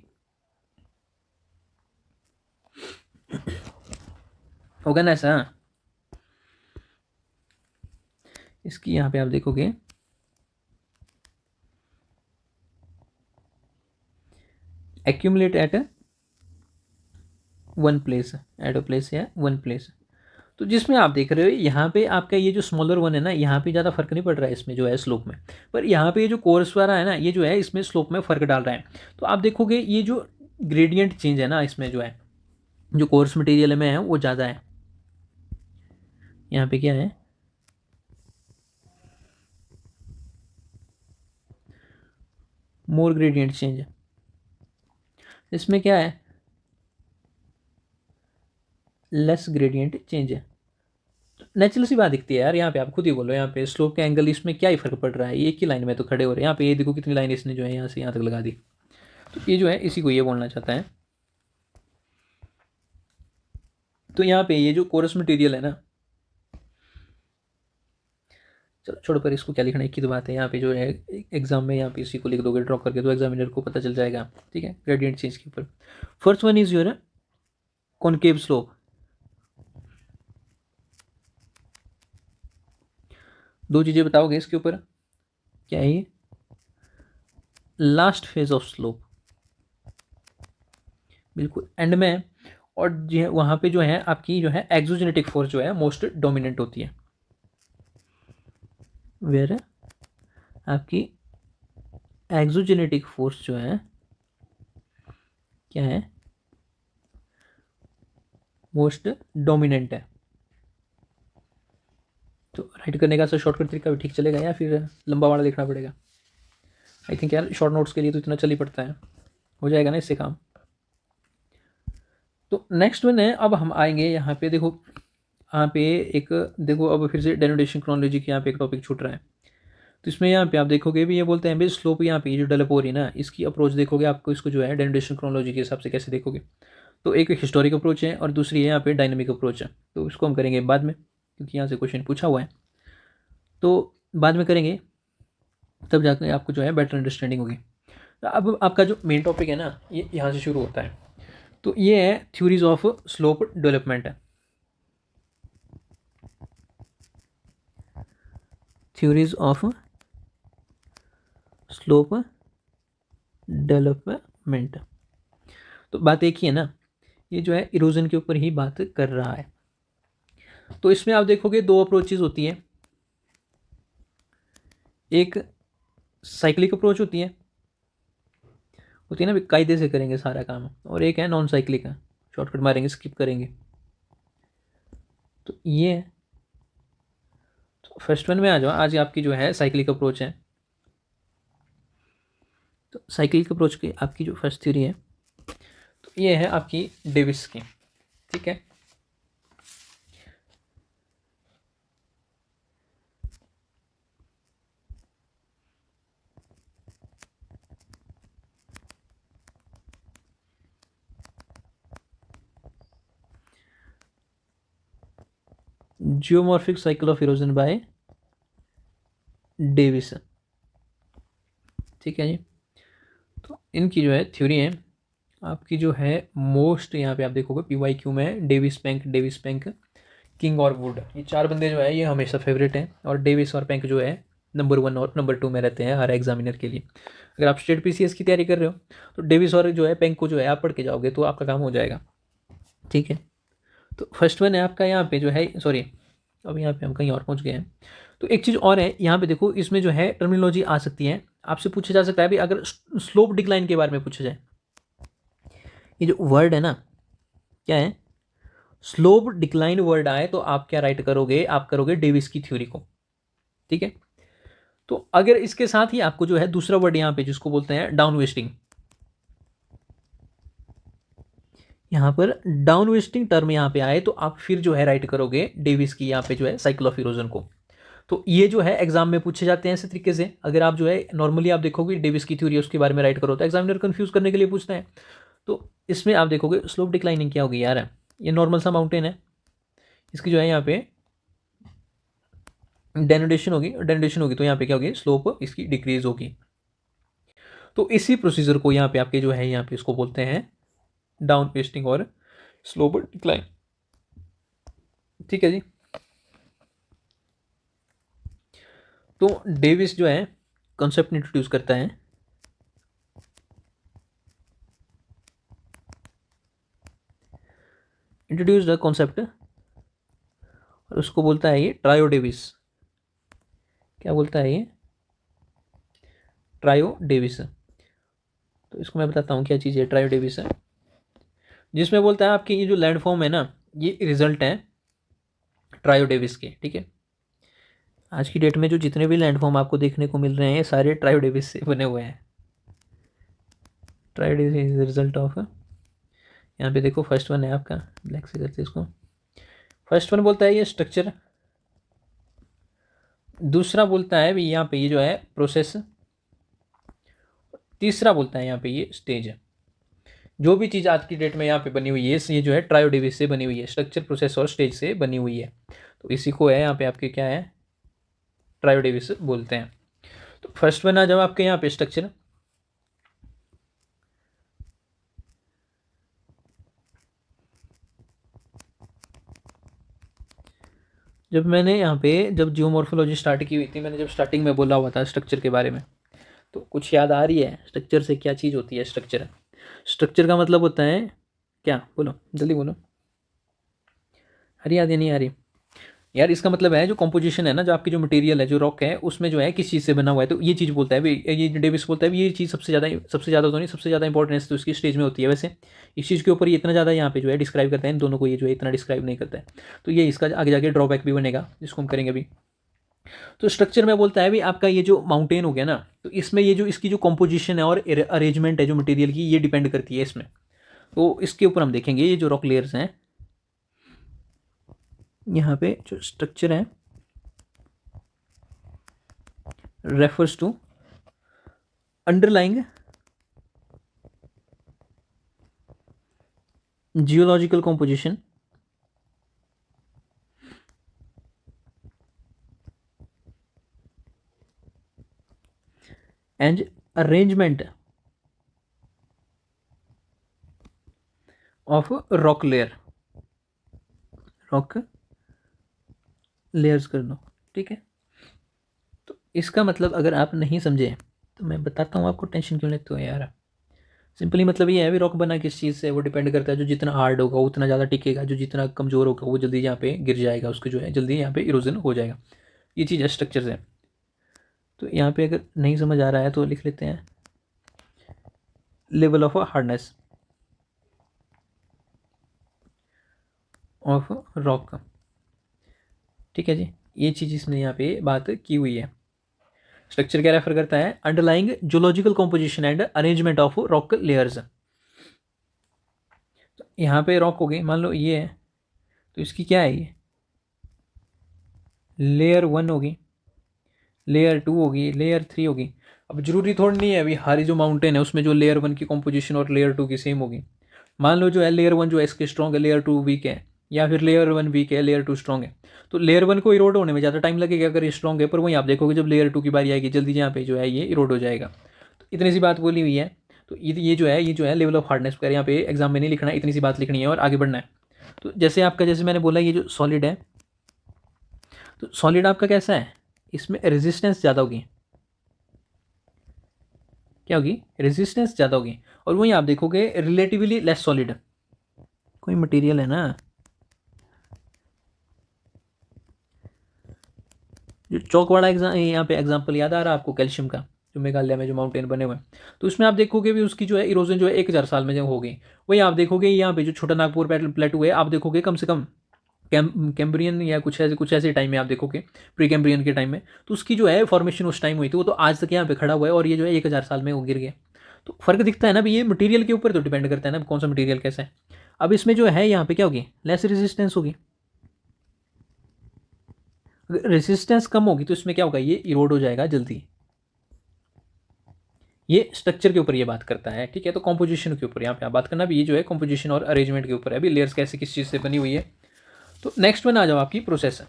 होगा ना ऐसा? इसकी यहाँ पे आप देखोगे accumulate at a one place, at a place या one place। तो जिसमें आप देख रहे हो यहाँ पे आपका ये जो स्मॉलर वन है ना, यहाँ पे ज़्यादा फर्क नहीं पड़ रहा है इसमें जो है स्लोप में, पर यहाँ पे ये जो कोर्स वाला है ना, ये जो है इसमें स्लोप में फ़र्क डाल रहा है। तो आप देखोगे ये जो ग्रेडियंट चेंज है ना, इसमें जो है जो कोर्स मटेरियल में है वो ज़्यादा है। यहाँ पे क्या है, मोर ग्रेडियंट चेंज है। इसमें क्या है, लेस ग्रेडियंट चेंज है। नेचुरल सी बात दिखती है यार, यहाँ पे आप खुद ही बोलो, यहाँ पे स्लोप के एंगल इसमें क्या ही फर्क पड़ रहा है, एक ही लाइन में तो खड़े हो रहे हैं। यहाँ पे ये देखो कितनी लाइन इसने जो है यहाँ से यहाँ तक लगा दी। तो ये जो है इसी को ये बोलना चाहता है। तो यहाँ पे ये जो कोरस मटेरियल है ना, चलो छोड़ो, पर इसको क्या लिखना है, एक ही तो बात है। यहाँ पे जो है एग्जाम में यहाँ पे इसी को लिख दोगे ड्रॉ करके, तो एग्जामिनर को पता चल जाएगा। ठीक है, ग्रेडियंट चेंज के ऊपर। First one is your concave slope. दो चीज़ें बताओगे इसके ऊपर, क्या है ये, लास्ट फेज ऑफ स्लोप, बिल्कुल एंड में। और जो है वहाँ पे जो है आपकी जो है एक्सोजेनेटिक फोर्स जो है मोस्ट डोमिनेंट होती है, वेयर आपकी एक्सोजेनेटिक फोर्स जो है क्या है, मोस्ट डोमिनेंट है। तो राइट करने का शॉर्टकट तरीका भी ठीक चलेगा या फिर लंबा वाला लिखना पड़ेगा? आई थिंक यार शॉर्ट नोट्स के लिए तो इतना चल ही पड़ता है, हो जाएगा ना इससे काम। तो नेक्स्ट वन है, अब हम आएंगे यहाँ पे, देखो यहाँ पे एक, देखो अब फिर से डेनोटेशन क्रोनोलॉजी की यहाँ पे एक टॉपिक छूट रहा है। तो इसमें यहाँ पे आप देखोगे भी ये बोलते हैं भाई स्लोप यहाँ पे जो डेवलप हो रही है ना, इसकी अप्रोच देखोगे आपको, इसको जो है डेनोटेशन क्रोनोलॉजी के हिसाब से कैसे देखोगे। तो एक हिस्टोरिक अप्रोच है और दूसरी है यहाँ पे डायनेमिक अप्रोच है। तो इसको हम करेंगे बाद में, क्योंकि यहाँ से क्वेश्चन पूछा हुआ है, तो बाद में करेंगे, तब जाकर आपको जो है बेटर अंडरस्टैंडिंग होगी। तो अब आपका जो मेन टॉपिक है ना, ये यहाँ से शुरू होता है। तो ये है थ्योरीज ऑफ स्लोप डेवलपमेंट है, थ्योरीज ऑफ स्लोप डेवलपमेंट। तो बात एक ही है ना, ये जो है इरोजन के ऊपर ही बात कर रहा है। तो इसमें आप देखोगे दो अप्रोचेज होती हैं, एक साइक्लिक अप्रोच होती है ना, कायदे से करेंगे सारा काम, और एक है नॉन साइक्लिक है, शॉर्टकट मारेंगे, स्किप करेंगे। तो ये है, तो फर्स्ट वन में आ जाओ। आज आपकी जो है साइक्लिक अप्रोच है। तो साइक्लिक अप्रोच की आपकी जो फर्स्ट थ्योरी है, तो ये है आपकी डेविस की। ठीक है, geomorphic cycle of erosion bye Davis. ठीक है जी, तो इनकी जो है थ्योरी है आपकी जो है मोस्ट, यहाँ पे आप देखोगे PYQ में डेविस पेंक किंग और वुड, ये चार बंदे जो है ये हमेशा फेवरेट हैं, और डेविस और पेंक जो है नंबर 1 और नंबर 2 में रहते हैं हर एग्जामिनर के लिए। अगर आप स्टेट PCS की तैयारी कर रहे हो तो डेविस और जो है पेंक को जो है आप पढ़ के जाओगे तो आपका काम हो जाएगा। ठीक है, तो फर्स्ट वन है आपका यहाँ पे जो है, सॉरी अब यहाँ पे हम कहीं और पहुँच गए हैं। तो एक चीज़ और है यहाँ पे देखो, इसमें जो है टर्मिनोलॉजी आ सकती है, आपसे पूछा जा सकता है भी अगर स्लोप डिक्लाइन के बारे में पूछा जाए, ये जो वर्ड है ना, क्या है, स्लोप डिक्लाइन वर्ड आए तो आप क्या राइट करोगे, आप करोगे डेविस की थ्योरी को। ठीक है, तो अगर इसके साथ ही आपको जो है दूसरा वर्ड यहाँ पे जिसको बोलते हैं डाउन वेस्टिंग, यहाँ पर डाउन वेस्टिंग टर्म यहाँ पे आए तो आप फिर जो है राइट करोगे डेविस की यहाँ पे जो है साइकिल ऑफ इरोजन को। तो ये जो है एग्जाम में पूछे जाते हैं इसी तरीके से। अगर आप जो है नॉर्मली आप देखोगे डेविस की थ्योरी उसके बारे में राइट करो तो एग्जामिनर कंफ्यूज करने के लिए पूछता है। तो इसमें आप देखोगे स्लोप डिक्लाइनिंग क्या होगी यार, ये नॉर्मल सा माउंटेन है, इसकी जो है यहाँ पे डेनोटेशन होगी तो यहाँ पे क्या होगी, स्लोप इसकी डिक्रीज होगी। तो इसी प्रोसीजर को यहाँ पे आपके जो है यहाँ पे इसको बोलते हैं डाउन वेस्टिंग और स्लोप डिक्लाइन। ठीक है जी, तो डेविस जो है कॉन्सेप्ट इंट्रोड्यूस करता है, इंट्रोड्यूस द कॉन्सेप्ट और उसको बोलता है ये ट्रायो डेविस। क्या बोलता है ये? Trio Davis. तो इसको मैं बताता हूँ क्या चीज़ है ट्रायो डेविस है, जिसमें बोलता है आपकी ये जो लैंडफॉर्म है ना, ये रिजल्ट है ट्रायो डेविस के। ठीक है, आज की डेट में जो जितने भी लैंडफॉर्म आपको देखने को मिल रहे हैं, ये सारे ट्रायो डेविस से बने हुए हैं। Trio Davis is result of, यहाँ पे देखो फर्स्ट वन है आपका, ब्लैक से करते इसको। फर्स्ट वन बोलता है ये स्ट्रक्चर, दूसरा बोलता है भी यहाँ पे ये जो है प्रोसेस, तीसरा बोलता है यहाँ पे ये स्टेज है। जो भी चीज़ आज की डेट में यहाँ पे बनी हुई है ये जो है ट्रायो डेविस से बनी हुई है, स्ट्रक्चर, प्रोसेस और स्टेज से बनी हुई है। तो इसी को है यहाँ पे आपके क्या है, ट्रायो डेविस बोलते हैं। तो फर्स्ट वन आ जाओ आपके यहाँ पे स्ट्रक्चर। जब मैंने यहाँ पे जब जियोमॉर्फोलॉजी स्टार्ट की हुई थी, मैंने जब स्टार्टिंग में बोला हुआ था स्ट्रक्चर के बारे में, तो कुछ याद आ रही है स्ट्रक्चर से? क्या चीज़ होती है स्ट्रक्चर? स्ट्रक्चर का मतलब होता है क्या? बोलो जल्दी बोलो, आ रही याद या नहीं आ रही? यार इसका मतलब है जो कॉम्पोजिशन है ना, जो आपकी जो मटेरियल है, जो रॉक है, उसमें जो है किस चीज़ से बना हुआ है। तो ये चीज़ बोलता है भाई, ये डेविस बोलता है भी ये चीज़ सबसे ज़्यादा तो नहीं, सबसे ज़्यादा इंपॉर्टेंस तो इसकी स्टेज में होती है। वैसे इस चीज़ के ऊपर ये इतना ज़्यादा यहाँ पे जो है डिस्क्राइब करता है, इन दोनों को ये जो है इतना डिस्क्राइब नहीं करता है। तो ये इसका आगे जाके ड्रॉबैक भी बनेगा, जिसको हम करेंगे अभी। तो स्ट्रक्चर में बोलता है भी आपका ये जो माउंटेन हो गया ना, तो इसमें ये जो इसकी जो कॉम्पोजिशन है और अरेंजमेंट है जो मटेरियल की, ये डिपेंड करती है इसमें। तो इसके ऊपर हम देखेंगे ये जो रॉक लेयर्स हैं, यहाँ पे जो स्ट्रक्चर है refers to underlying geological composition and arrangement of rock layer, rock layers कर दो। ठीक है, तो इसका मतलब अगर आप नहीं समझे तो मैं बताता हूँ आपको, टेंशन क्यों लेते हो यार। सिंपली मतलब ये है भी रॉक बना किस चीज़ से, वो डिपेंड करता है जो जितना हार्ड होगा वो उतना ज़्यादा टिकेगा, जो जितना कमज़ोर होगा वो जल्दी यहाँ पे गिर जाएगा, उसको जो है जल्दी यहाँ पे इरोजन हो जाएगा। ये चीज़ है स्ट्रक्चर से। तो यहाँ पे अगर नहीं समझ आ रहा है तो लिख लेते हैं level of hardness of rock. ठीक है जी, ये चीज़ इसने यहाँ पे बात की हुई है। स्ट्रक्चर क्या रेफर करता है? Underlying geological composition and arrangement of rock layers. तो यहाँ पे रॉक हो गई, मान लो ये है, तो इसकी क्या है, ये लेयर 1 होगी, लेयर 2 होगी, लेयर 3 होगी। अब जरूरी थोड़ी नहीं है अभी हर जो माउंटेन है उसमें जो लेयर 1 की कॉम्पोजिशन और लेयर 2 की सेम होगी। मान लो जो है लेयर 1 जो है इसके स्ट्रॉन्ग है, लेयर 2 वीक है, या फिर लेयर 1 वीक है, लेयर 2 स्ट्रॉन्ग है। तो लेयर 1 को इरोड होने में ज़्यादा टाइम लगेगा अगर ये स्ट्रॉन्ग है, पर वहीं आप देखोगे जब लेयर 2 की बारी आएगी जल्दी यहाँ पे जो है ये इरोड हो जाएगा। तो इतनी सी बात बोली हुई है। तो ये जो है लेवल ऑफ हार्डनेस वगैरह यहाँ पे एग्जाम में नहीं लिखना है, इतनी सी बात लिखनी है और आगे बढ़ना है। तो जैसे आपका, जैसे मैंने बोला ये जो सॉलिड है, तो सॉलिड आपका कैसा है, इसमें रेजिस्टेंस ज़्यादा होगी। क्या होगी? रेजिस्टेंस ज़्यादा होगी। और वहीं आप देखोगे रिलेटिवली लेस सॉलिड कोई मटेरियल है ना, जो चौक वाला एग्जाम यहाँ पे एग्जाम्पल याद आ रहा है आपको कैल्शियम का, जो मेघालय में जो माउंटेन बने हुए हैं, तो उसमें आप देखोगे भी उसकी जो है इरोजन जो है 1000 साल में जो होगी। वही आप देखोगे यहाँ पे जो छोटा नागपुर प्लेटू है, आप देखोगे कम से कम कैम्ब्रियन या कुछ ऐसे टाइम में आप देखोगे, प्री कैम्ब्रियन के टाइम में, तो उसकी जो है फॉर्मेशन उस टाइम हुई थी, वो तो आज तक यहाँ पे खड़ा हुआ है और ये जो है 1000 साल में वो गिर गया। तो फर्क दिखता है ना भी, ये मटेरियल के ऊपर तो डिपेंड करता है ना कौन सा मटेरियल कैसा है। अब इसमें जो है यहाँ पे क्या होगी, लेस रेजिस्टेंस होगी। अगर रेजिस्टेंस कम होगी तो इसमें क्या होगा, ये इरोड हो जाएगा जल्दी। ये स्ट्रक्चर के ऊपर ये बात करता है। ठीक है, तो कॉम्पोजिशन के ऊपर यहाँ पे आप बात करना भी, ये जो है कॉम्पोजिशन और अरेंजमेंट के ऊपर है, अभी लेयर्स कैसे किस चीज़ से बनी हुई है। तो नेक्स्ट वन आ जाओ आपकी प्रोसेस।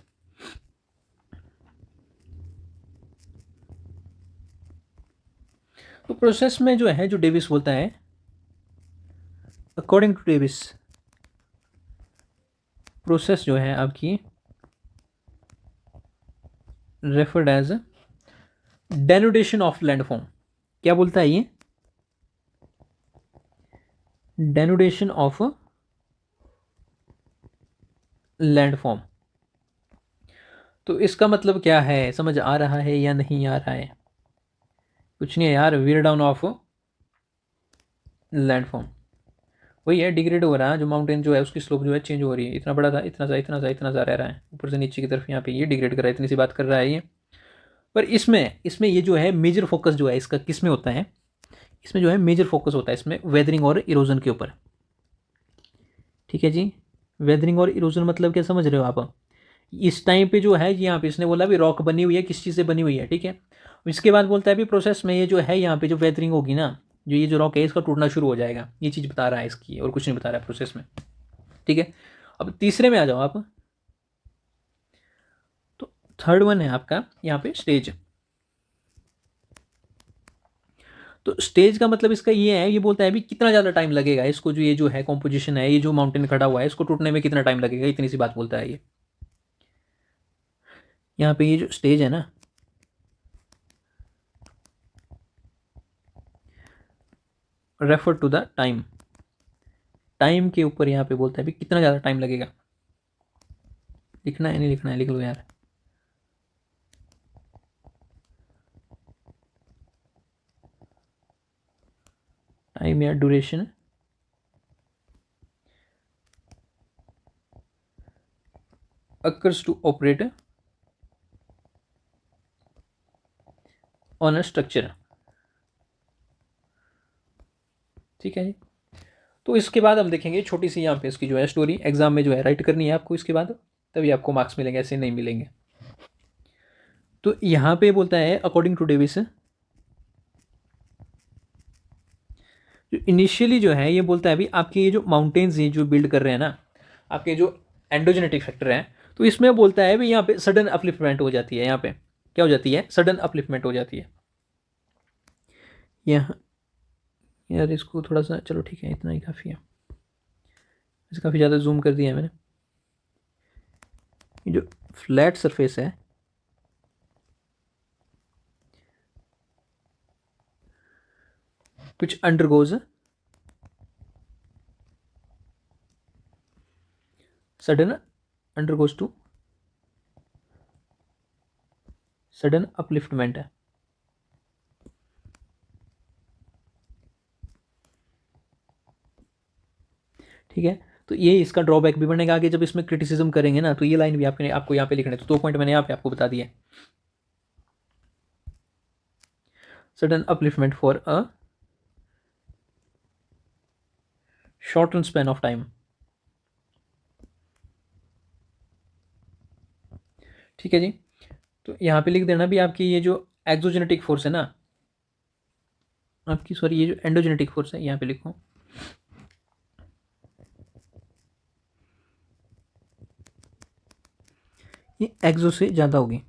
तो प्रोसेस में जो है, जो डेविस बोलता है, अकॉर्डिंग टू डेविस प्रोसेस जो है आपकी referred as denudation of landform. क्या बोलता है ये? Denudation of landform. तो इसका मतलब क्या है, समझ आ रहा है या नहीं आ रहा है? कुछ नहीं है यार, वियर डाउन ऑफ लैंडफॉर्म। वही है, डिग्रेड हो रहा है, जो माउंटेन जो है उसकी स्लोप जो है चेंज हो रही है, इतना बड़ा था, इतना सा इतना सा इतना सा रह रहा है, ऊपर से नीचे की तरफ यहाँ पे ये डिग्रेड कर रहा है, इतनी सी बात कर रहा है ये। पर इसमें इसमें ये जो है मेजर फोकस जो है इसका किस में होता है, इसमें जो है मेजर फोकस होता है इसमें वेदरिंग और इरोजन के ऊपर। ठीक है जी, वेदरिंग और इरोजन मतलब क्या समझ रहे हो आप? इस टाइम पे जो है यहाँ पे इसने बोला भी रॉक बनी हुई है, किस चीज़ से बनी हुई है, ठीक है। इसके बाद बोलता है भी प्रोसेस में ये जो है यहाँ पे जो वेदरिंग होगी ना, जो ये जो रॉक है इसका टूटना शुरू हो जाएगा, ये चीज़ बता रहा है इसकी, और कुछ नहीं बता रहा है प्रोसेस में। ठीक है, अब तीसरे में आ जाओ आप। तो थर्ड वन है आपका यहाँ पे स्टेज। तो स्टेज का मतलब इसका ये है, ये बोलता है भी कितना ज़्यादा टाइम लगेगा इसको, जो ये जो है कॉम्पोजिशन है, ये जो माउंटेन खड़ा हुआ है इसको टूटने में कितना टाइम लगेगा, इतनी सी बात बोलता है ये। यहाँ पे ये जो स्टेज है ना, refer to the time, time के ऊपर यहाँ पे बोलता है भी कितना ज़्यादा टाइम लगेगा। लिखना है नहीं लिखना है, लिख लो यार। टाइम या duration occurs to operate on a structure। ठीक है जी। तो इसके बाद हम देखेंगे छोटी सी यहाँ पे इसकी जो है स्टोरी, एग्जाम में जो है राइट करनी है आपको इसके बाद, तभी आपको मार्क्स मिलेंगे, ऐसे नहीं मिलेंगे। तो यहाँ पे बोलता है अकॉर्डिंग टू डेविस, जो इनिशियली जो है ये बोलता है अभी आपके ये जो माउंटेन्स ये जो बिल्ड कर रहे हैं ना, आपके जो एंडोजेनेटिक फैक्टर हैं, तो इसमें बोलता है भी यहाँ पे सडन अपलिफ्टमेंट हो जाती है, यहाँ पे क्या हो जाती है, सडन अपलिफ्टमेंट हो जाती है। यहाँ यार इसको थोड़ा सा, चलो ठीक है इतना ही काफ़ी है, इसे काफ़ी ज़्यादा जूम कर दिया है मैंने। ये जो फ्लैट सरफेस है, which undergoes sudden undergoes to sudden upliftment है। ठीक है, तो ये इसका ड्रॉबैक भी बनेगा आगे जब इसमें क्रिटिसिज्म करेंगे ना, तो ये लाइन भी आपके आपको यहाँ पे लिखने, तो 2 पॉइंट मैंने यहाँ पे आपको बता दिया। Sudden upliftment for a shorten span of time. ठीक है जी, तो यहाँ पे लिख देना भी आपकी ये जो एक्सोजेनेटिक फोर्स है ना, आपकी सॉरी ये जो एंडोजेनेटिक फोर्स है यहाँ पे लिखो, ये एक्सो से ज़्यादा होगी,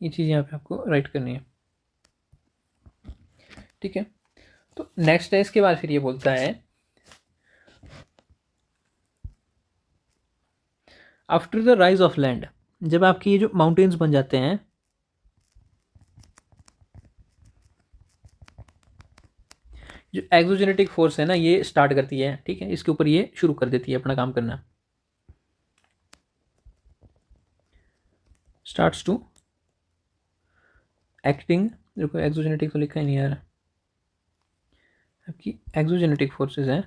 ये चीज़ यहाँ पे आपको राइट करनी है। ठीक है, तो नेक्स्ट है इसके बाद फिर ये बोलता है after the rise of land, जब आपके ये जो माउंटेन्स बन जाते हैं, जो एक्सोजेनेटिक फोर्स है ना ये स्टार्ट करती है, ठीक है, इसके ऊपर ये शुरू कर देती है अपना काम करना, स्टार्ट्स टू एक्टिंग, देखो एक्सोजेनेटिक तो लिखा ही नहीं यार, आपकी एक्सोजेनेटिक फोर्सेस हैं,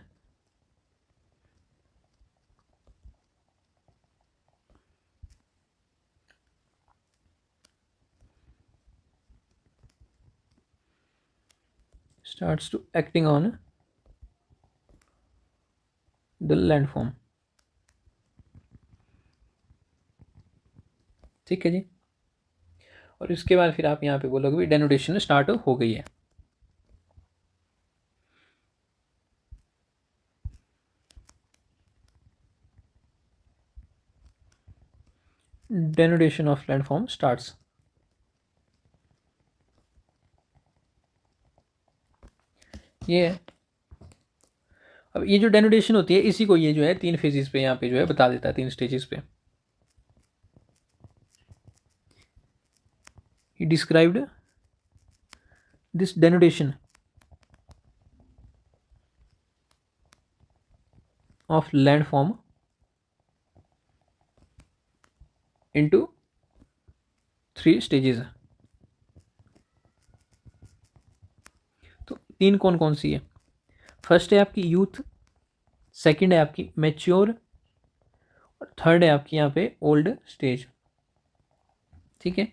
starts to acting on the landform. ठीक है जी, और इसके बाद फिर आप यहाँ पे बोलोगे भी डेनोटेशन स्टार्ट हो गई है। डेनोटेशन ऑफ लैंडफॉर्म स्टार्ट्स, ये है। अब ये जो डेनोटेशन होती है इसी को ये जो है 3 फेजेस पे यहाँ पे जो है बता देता है, 3 स्टेजेस पे। He described this denotation of landform into 3 stages. तो 3 कौन कौन सी है? फर्स्ट है आपकी यूथ, सेकंड है आपकी मैच्योर, और थर्ड है आपकी यहाँ पे ओल्ड स्टेज। ठीक है,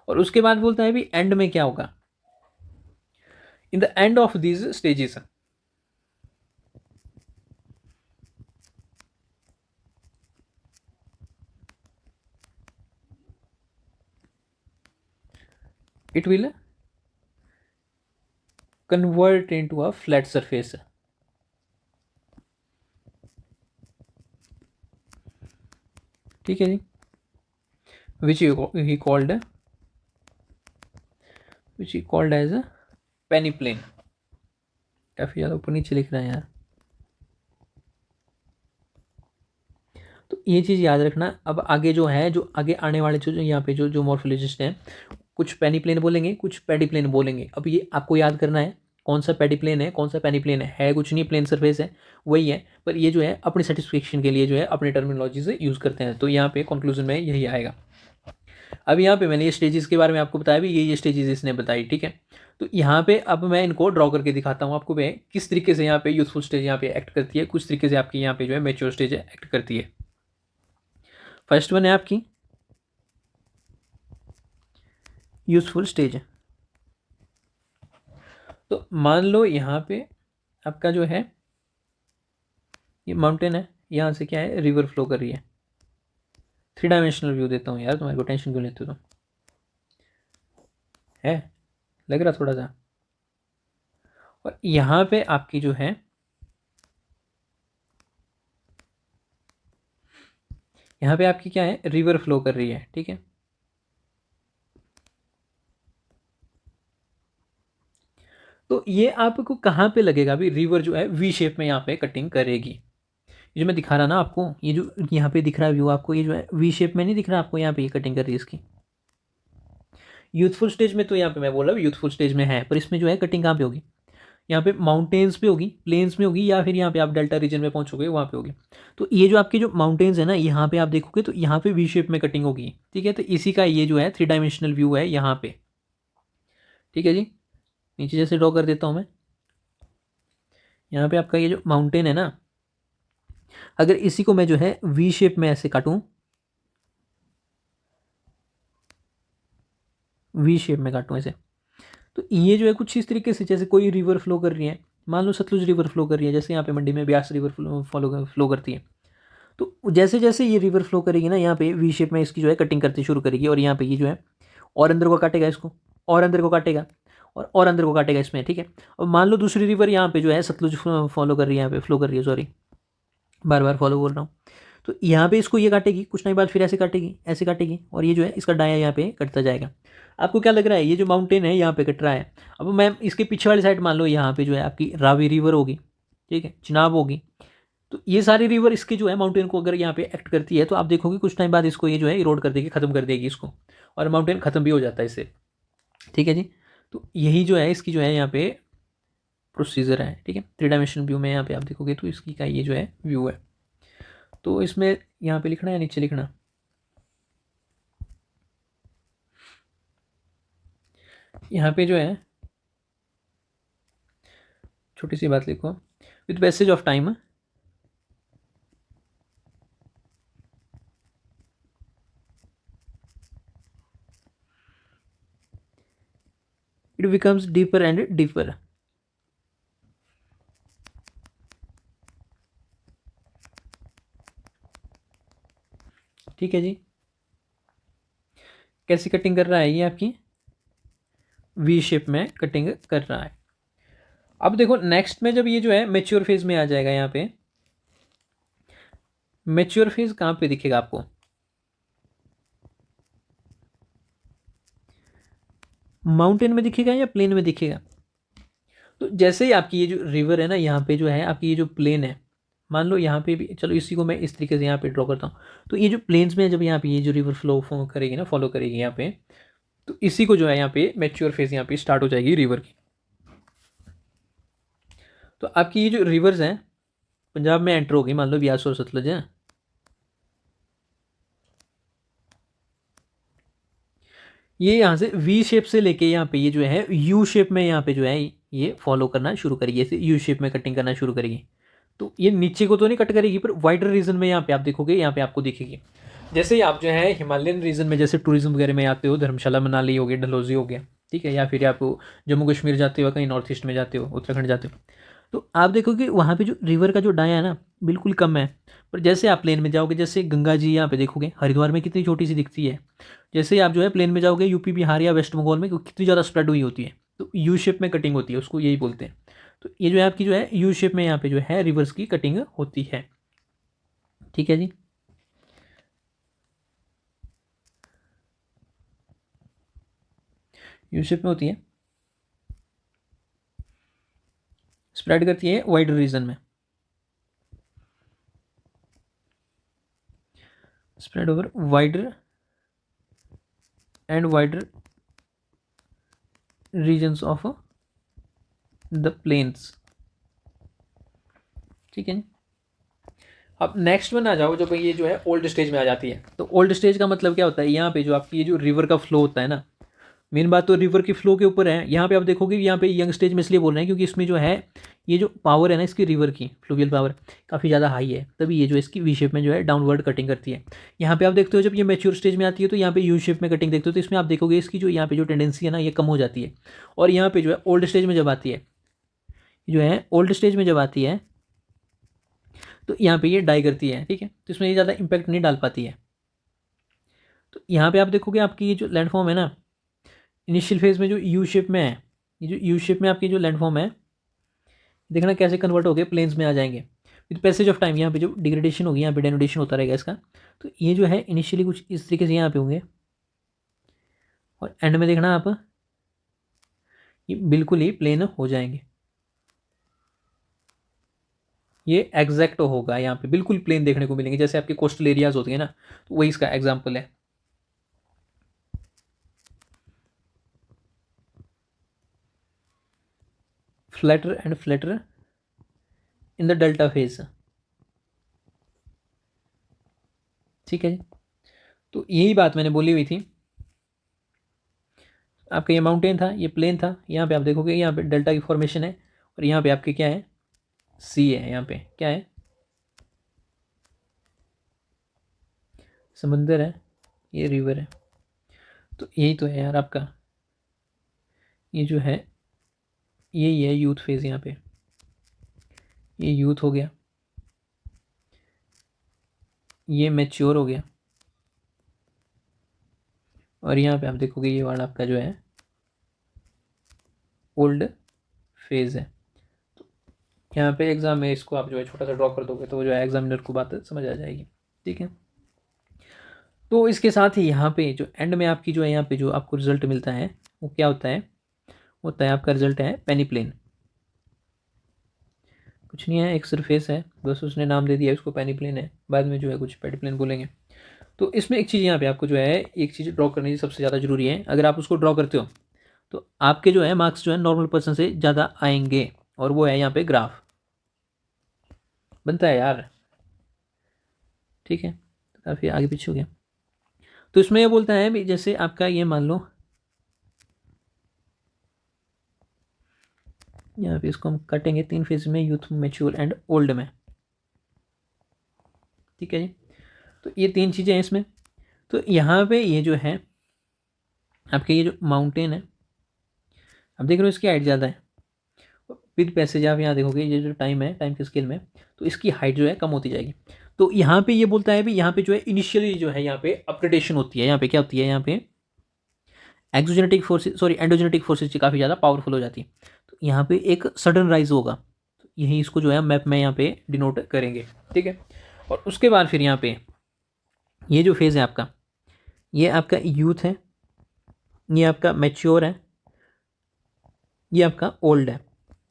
और उसके बाद बोलता है भी एंड में क्या होगा, in the end of these stages it will convert into a flat surface। ठीक है जी, which he called as a penny plane। काफी ज्यादा ऊपर नीचे लिख रहा है यार, तो ये चीज याद रखना। अब आगे जो है, जो आगे आने वाले जो यहाँ पे जो जो मॉर्फोलॉजिस्ट हैं, कुछ पेनी प्लेन बोलेंगे, कुछ पैडी प्लेन बोलेंगे। अब ये आपको याद करना है कौन सा पैडी प्लेन है, कौन सा पेनी प्लेन है कुछ नहीं, प्लेन सरफेस है वही है, पर ये जो है अपनी सेटिस्फेक्शन के लिए जो है अपनी टर्मिनोलॉजी से यूज़ करते हैं। तो यहाँ पे कंक्लूजन में यही आएगा। अब यहाँ पे मैंने ये स्टेजेस के बारे में आपको बताया भी, ये स्टेजेस इसने बताई। ठीक है, तो यहाँ पे अब मैं इनको ड्रॉ करके दिखाता हूँ आपको, मैं किस तरीके से यहाँ पे यूथफुल स्टेज यहाँ पे एक्ट करती है, कुछ तरीके से आपकी यहाँ पे जो है मेच्योर स्टेज एक्ट करती है। फर्स्ट वन है आपकी यूजफुल स्टेज। तो मान लो यहाँ पे आपका जो है ये माउंटेन है, यहाँ से क्या है रिवर फ्लो कर रही है। 3 डायमेंशनल व्यू देता हूँ यार, तुम्हारे को टेंशन क्यों लेते हो तुम, है लग रहा थोड़ा सा। और यहाँ पे आपकी जो है, यहाँ पे आपकी क्या है रिवर फ्लो कर रही है। ठीक है, तो ये आपको कहाँ पे लगेगा अभी, रिवर जो है वी शेप में यहाँ पे कटिंग करेगी। ये जो मैं दिखा रहा ना आपको, ये जो यहाँ पे दिख रहा है व्यू आपको, ये जो है वी शेप में नहीं दिख रहा आपको, यहाँ पे ये कटिंग कर रही है इसकी। यूथफुल स्टेज में तो यहाँ पे मैं बोल रहा हूँ यूथफुल स्टेज में है, पर इसमें जो है कटिंग कहाँ पे होगी, यहाँ पे माउंटेन्स पे होगी, प्लेन्स में होगी, या फिर यहाँ पे आप डेल्टा रीजन में पहुंचोगे वहाँ पे होगी। तो ये जो आपके जो माउंटेन्स है ना, यहाँ पे आप देखोगे तो यहाँ पे वी शेप में कटिंग होगी। ठीक है, तो इसी का ये जो है 3 डायमेंशनल व्यू है यहाँ पे। ठीक है जी, नीचे जैसे ड्रॉ कर देता हूँ मैं, यहाँ पे आपका ये जो माउंटेन है ना, अगर इसी को मैं जो है वी शेप में ऐसे काटूँ, वी शेप में काटूँ ऐसे, तो ये जो है कुछ इस तरीके से, जैसे कोई रिवर फ्लो कर रही है, मान लो सतलुज रिवर फ्लो कर रही है, जैसे यहाँ पे मंडी में ब्यास रिवर फ्लो करती है। तो जैसे जैसे ये रिवर फ्लो करेगी ना, यहाँ पे वी शेप में इसकी जो है कटिंग करती शुरू करेगी, और यहाँ पे ये जो है और अंदर को काटेगा इसको, और अंदर को काटेगा, और अंदर को काटेगा इसमें। ठीक है, अब मान लो दूसरी रिवर यहाँ पे जो है सतलुज फॉलो कर रही है, यहाँ पे फ्लो कर रही है, सॉरी बार बार फॉलो बोल रहा हूँ। तो यहाँ पे इसको ये काटेगी, कुछ टाइम बाद फिर ऐसे काटेगी, ऐसे काटेगी, और ये जो है इसका डाया यहाँ पे कटता जाएगा। आपको क्या लग रहा है, ये जो माउंटेन है यहाँ पे कट रहा है। अब मैं इसके पीछे वाली साइड मान लो यहाँ पे जो है आपकी रावी रिवर होगी, ठीक है, चिनाब होगी। तो ये सारी रिवर इसकी जो है माउंटेन को अगर यहाँ पे एक्ट करती है, तो आप देखोगे कुछ टाइम बाद इसको ये जो है इरोड कर देगी, खत्म कर देगी इसको, और माउंटेन खत्म भी हो जाता है इससे। ठीक है जी, तो यही जो है इसकी जो है यहाँ पे प्रोसीजर है। ठीक है, 3 डायमेंशनल व्यू में यहाँ पे आप देखोगे तो इसकी का ये जो है व्यू है। तो इसमें यहाँ पे लिखना है नीचे लिखना, यहाँ पे जो है छोटी सी बात लिखो, with passage of time it becomes deeper and deeper. ठीक है जी, कैसी कटिंग कर रहा है ये आपकी वी शेप में कटिंग कर रहा है। अब देखो नेक्स्ट में जब ये जो है मेच्योर फेज में आ जाएगा, यहाँ पे मेच्योर फेज कहाँ पे दिखेगा आपको, माउंटेन में दिखेगा या प्लेन में दिखेगा। तो जैसे ही आपकी ये जो रिवर है ना, यहाँ पे जो है आपकी ये जो प्लेन है, मान लो यहाँ पे भी, चलो इसी को मैं इस तरीके से यहाँ पे ड्रॉ करता हूँ। तो ये जो प्लेन्स में जब यहाँ पे ये जो रिवर फ्लो करेगी ना, फॉलो करेगी यहाँ पे, तो इसी को जो है यहाँ पे मैच्योर फेज यहाँ पे स्टार्ट हो जाएगी रिवर की। तो आपकी ये जो रिवर्स हैं पंजाब में एंटर होगी, मान लो ब्यास और सतलुज है, ये यहाँ से वी शेप से लेके यहाँ पे ये जो है यू शेप में यहाँ पे जो है ये फॉलो करना शुरू करेगी, ऐसे यू शेप में कटिंग करना शुरू करेगी। तो ये नीचे को तो नहीं कट करेगी, पर वाइडर रीजन में यहाँ पे आप देखोगे, यहाँ पे आपको दिखेगी। जैसे ही आप जो है हिमालयन रीजन में जैसे टूरिज्म वगैरह में आते हो, धर्मशाला मनाली हो गया, डलहौजी हो गया, ठीक है, या फिर आप जम्मू कश्मीर जाते हो, कहीं नॉर्थ ईस्ट में जाते हो, उत्तराखंड जाते हो, तो आप देखोगे वहाँ पे जो रिवर का जो डाया है ना बिल्कुल कम है। पर जैसे आप प्लेन में जाओगे, जैसे गंगा जी यहाँ पे देखोगे हरिद्वार में कितनी छोटी सी दिखती है, जैसे ही आप जो है प्लेन में जाओगे यूपी बिहार या वेस्ट बंगाल में कितनी ज़्यादा स्प्रेड हुई होती है, तो यू शेप में कटिंग होती है, उसको यही बोलते हैं। तो ये जो है आपकी जो है यू शेप में यहाँ पे जो है रिवर्स की कटिंग होती है। ठीक है जी। यू शेप में होती है, स्प्रेड करती है वाइडर रीजन में, spread over wider and wider regions of the plains. ठीक है। अब नेक्स्ट में आ जाओ, जब ये जो है ओल्ड स्टेज में आ जाती है, तो ओल्ड स्टेज का मतलब क्या होता है, यहाँ पे जो आपकी ये जो रिवर का फ्लो होता है ना, मेन बात तो रिवर की फ्लो के ऊपर है। यहाँ पे आप देखोगे, यहाँ पे यंग स्टेज में इसलिए बोल रहे हैं क्योंकि इसमें जो है ये जो पावर है ना इसकी रिवर की फ्लूवियल पावर काफ़ी ज़्यादा हाई है, तभी ये जो इसकी वी शेप में जो है डाउनवर्ड कटिंग करती है। यहाँ पे आप देखते हो जब ये मैच्योर स्टेज में आती है तो यहाँ पे यू शेप में कटिंग देखते हो, तो इसमें आप देखोगे इसकी जो यहाँ पे जो टेंडेंसी है ना ये कम हो जाती है। और यहाँ पे जो है ओल्ड स्टेज में जब आती है, जो है ओल्ड स्टेज में जब आती है, तो यहाँ पे ये डाई करती है। ठीक है, तो इसमें ये ज़्यादा इम्पैक्ट नहीं डाल पाती है। तो यहाँ पे आप देखोगे आपकी ये जो लैंडफॉर्म है ना इनिशियल फेज में जो यू शेप में है, ये जो यू शेप में आपकी जो लैंडफॉर्म है, देखना कैसे कन्वर्ट हो गए प्लेन्स में आ जाएंगे विद पैसेज ऑफ टाइम। यहाँ पे जो डिग्रेडेशन होगी, यहाँ पे डेनोडेशन होता रहेगा इसका। तो ये जो है इनिशियली कुछ इस तरीके से यहाँ पे होंगे, और एंड में देखना आप ये बिल्कुल ही प्लेन हो जाएंगे। ये एग्जैक्ट होगा, यहाँ पे बिल्कुल प्लेन देखने को मिलेंगे, जैसे आपके कोस्टल एरियाज होते हैं ना, तो वही इसका एग्जाम्पल है। Flatter and flatter in the delta phase. ठीक है जी। तो यही बात मैंने बोली हुई थी, आपका ये माउंटेन था, ये प्लेन था, यहाँ पे आप देखोगे यहाँ पे डेल्टा की फॉर्मेशन है, और यहाँ पे आपके क्या है, सी है, यहाँ पे क्या है, समंदर है, ये रिवर है। तो यही तो है यार आपका, ये जो है यही है यूथ फेज। यहाँ पे ये यूथ हो गया, ये मैच्योर हो गया, और यहाँ पे आप देखोगे ये वाला आपका जो है ओल्ड फेज है। तो यहाँ पे एग्जाम में इसको आप जो है छोटा सा ड्रॉ कर दोगे तो जो है एग्जामिनर को बात समझ आ जाएगी। ठीक है। तो इसके साथ ही यहाँ पे जो एंड में आपकी जो है यहाँ पे जो आपको रिजल्ट मिलता है वो क्या होता है, होता है आपका रिजल्ट है पेनीप्लेन। कुछ नहीं है, एक सरफेस है, बस उसने नाम दे दिया उसको पेनीप्लेन है, बाद में जो है कुछ पेडीप्लेन बोलेंगे। तो इसमें एक चीज़ यहाँ पे आपको जो है एक चीज़ ड्रॉ करनी सबसे ज़्यादा जरूरी है। अगर आप उसको ड्रॉ करते हो तो आपके जो है मार्क्स जो है नॉर्मल पर्सन से ज़्यादा आएंगे, और वो है यहाँ पे ग्राफ बनता है यार। ठीक है, तो काफ़ी आगे पीछे हो गया। तो इसमें ये बोलता है भी जैसे आपका ये मान लो यहाँ पे इसको हम काटेंगे 3 फेज में, यूथ, मैच्योर एंड ओल्ड में। ठीक है जी। तो ये 3 चीज़ें हैं इसमें। तो यहाँ पे ये जो है आपके ये जो माउंटेन है, अब देख रहे हो इसकी हाइट ज़्यादा है, विद पैसेज आप यहाँ देखोगे ये जो टाइम है, टाइम के स्केल में, तो इसकी हाइट जो है कम होती जाएगी। तो यहाँ पे ये बोलता है भी यहाँ पे जो है इनिशियली जो है यहाँ पे अपग्रेडेशन होती है, यहाँ पे क्या होती है, यहाँ पे exogenetic forces, sorry endogenetic forces काफ़ी ज़्यादा पावरफुल हो जाती है। तो यहाँ पे एक सडन राइज होगा, तो यही इसको जो है मैप में यहाँ पे डिनोट करेंगे। ठीक है। और उसके बाद फिर यहाँ पे ये जो फेज़ है आपका, ये आपका यूथ है, ये आपका मैच्योर है, ये आपका ओल्ड है।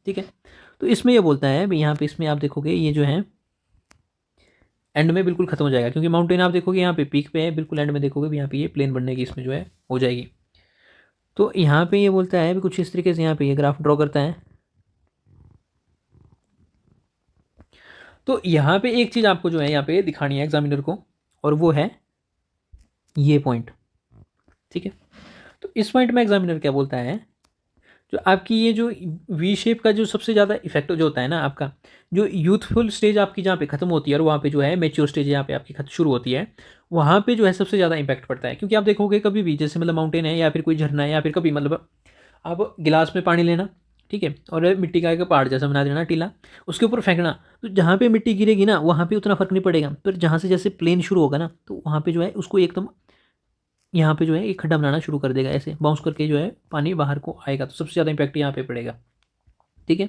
ठीक है। तो इसमें ये बोलता है भाई यहाँ पे इसमें आप देखोगे ये जो है एंड में बिल्कुल खत्म हो जाएगा, क्योंकि माउंटेन आप देखोगे यहाँ पे पीक पे है, बिल्कुल एंड में देखोगे भी यहाँ पे ये प्लेन बनने की इसमें जो है हो जाएगी। तो यहाँ पे ये बोलता है भी कुछ इस तरीके से यहाँ पे ये ग्राफ ड्रॉ करता है। तो यहाँ पे एक चीज़ आपको जो है यहाँ पे दिखानी है एग्जामिनर को, और वो है ये पॉइंट। ठीक है। तो इस पॉइंट में एग्जामिनर क्या बोलता है, जो आपकी ये जो वी शेप का जो सबसे ज़्यादा इफेक्ट जो होता है ना आपका, जो यूथफुल स्टेज आपकी जहाँ पे खत्म होती है और वहाँ पे जो है मेच्योर स्टेज यहाँ पे आपकी शुरू होती है, वहाँ पे जो है सबसे ज़्यादा इंपैक्ट पड़ता है। क्योंकि आप देखोगे कभी भी जैसे मतलब माउंटेन है या फिर कोई झरना है या फिर कभी मतलब आप गिलास में पानी लेना, ठीक है, और मिट्टी का एक पहाड़ जैसा बना देना टीला, उसके ऊपर फेंकना, तो जहाँ पे मिट्टी गिरेगी ना वहाँ पे उतना फर्क नहीं पड़ेगा, पर जहाँ से जैसे प्लेन शुरू होगा ना तो वहाँ पे जो है उसको एकदम यहाँ पे जो है एक खड्डा बनाना शुरू कर देगा, ऐसे बाउंस करके जो है पानी बाहर को आएगा, तो सबसे ज़्यादा इंपैक्ट यहाँ पे पड़ेगा। ठीक है,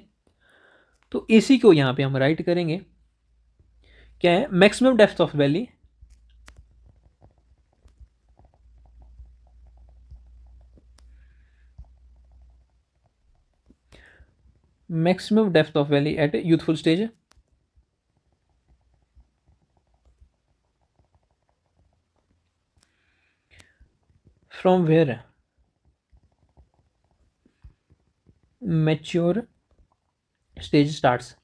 तो इसी को यहाँ पे हम राइट करेंगे, क्या है, maximum depth of valley maximum depth of valley at youthful stage, from where mature stage starts.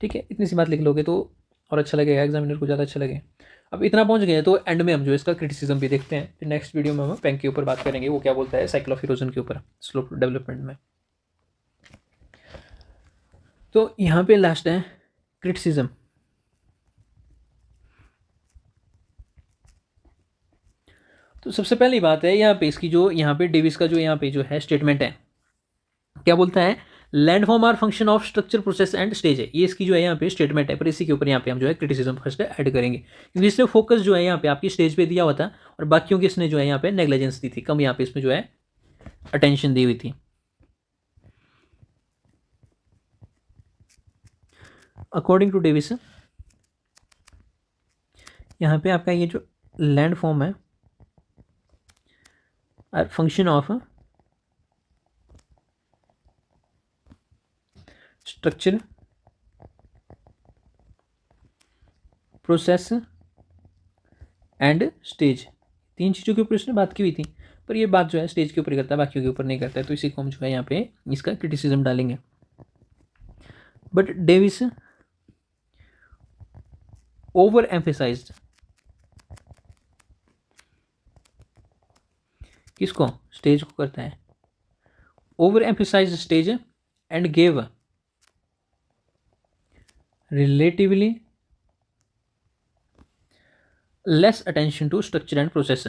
ठीक है, इतनी सी बात लिख लोगे तो और अच्छा लगेगा, एग्जामिनर को ज़्यादा अच्छा लगे। अब इतना पहुंच गए तो एंड में हम जो इसका क्रिटिसिज्म भी देखते हैं, फिर नेक्स्ट वीडियो में हम पेंक के ऊपर बात करेंगे, वो क्या बोलता है साइकिल ऑफ इरोजन के ऊपर स्लोप डेवलपमेंट में। तो यहाँ पे लास्ट है क्रिटिसिज्म। तो सबसे पहली बात है यहाँ पे इसकी जो यहाँ पे डेविस का जो यहाँ पे जो है स्टेटमेंट है, क्या बोलता है, landform are function of structure process and stage है, ये इसकी जो है यहाँ पे स्टेटमेंट है, पर इसी के ऊपर यहाँ पे हम जो है क्रिटिसिज्म फर्स्ट ऐड करेंगे, क्योंकि इसने फोकस जो है यहाँ पे आपकी स्टेज पे दिया हुआ था और बाकियों की इसने जो है यहाँ पे नेग्लिजेंस दी थी, कम यहाँ पे इसमें जो है अटेंशन दी हुई थी। अकॉर्डिंग टू डेविस यहाँ पे आपका ये जो लैंड फॉर्म है function of structure process and stage, तीन चीज़ों के ऊपर इसने बात की हुई थी, पर ये बात जो है स्टेज के ऊपर करता है, बाकियों के ऊपर नहीं करता है, तो इसी को हम जो है यहाँ पे इसका क्रिटिसिज्म डालेंगे। बट डेविस ओवर एम्फेसाइज्ड, किसको, स्टेज को करता है, over emphasized stage and gave relatively less attention to structure and process.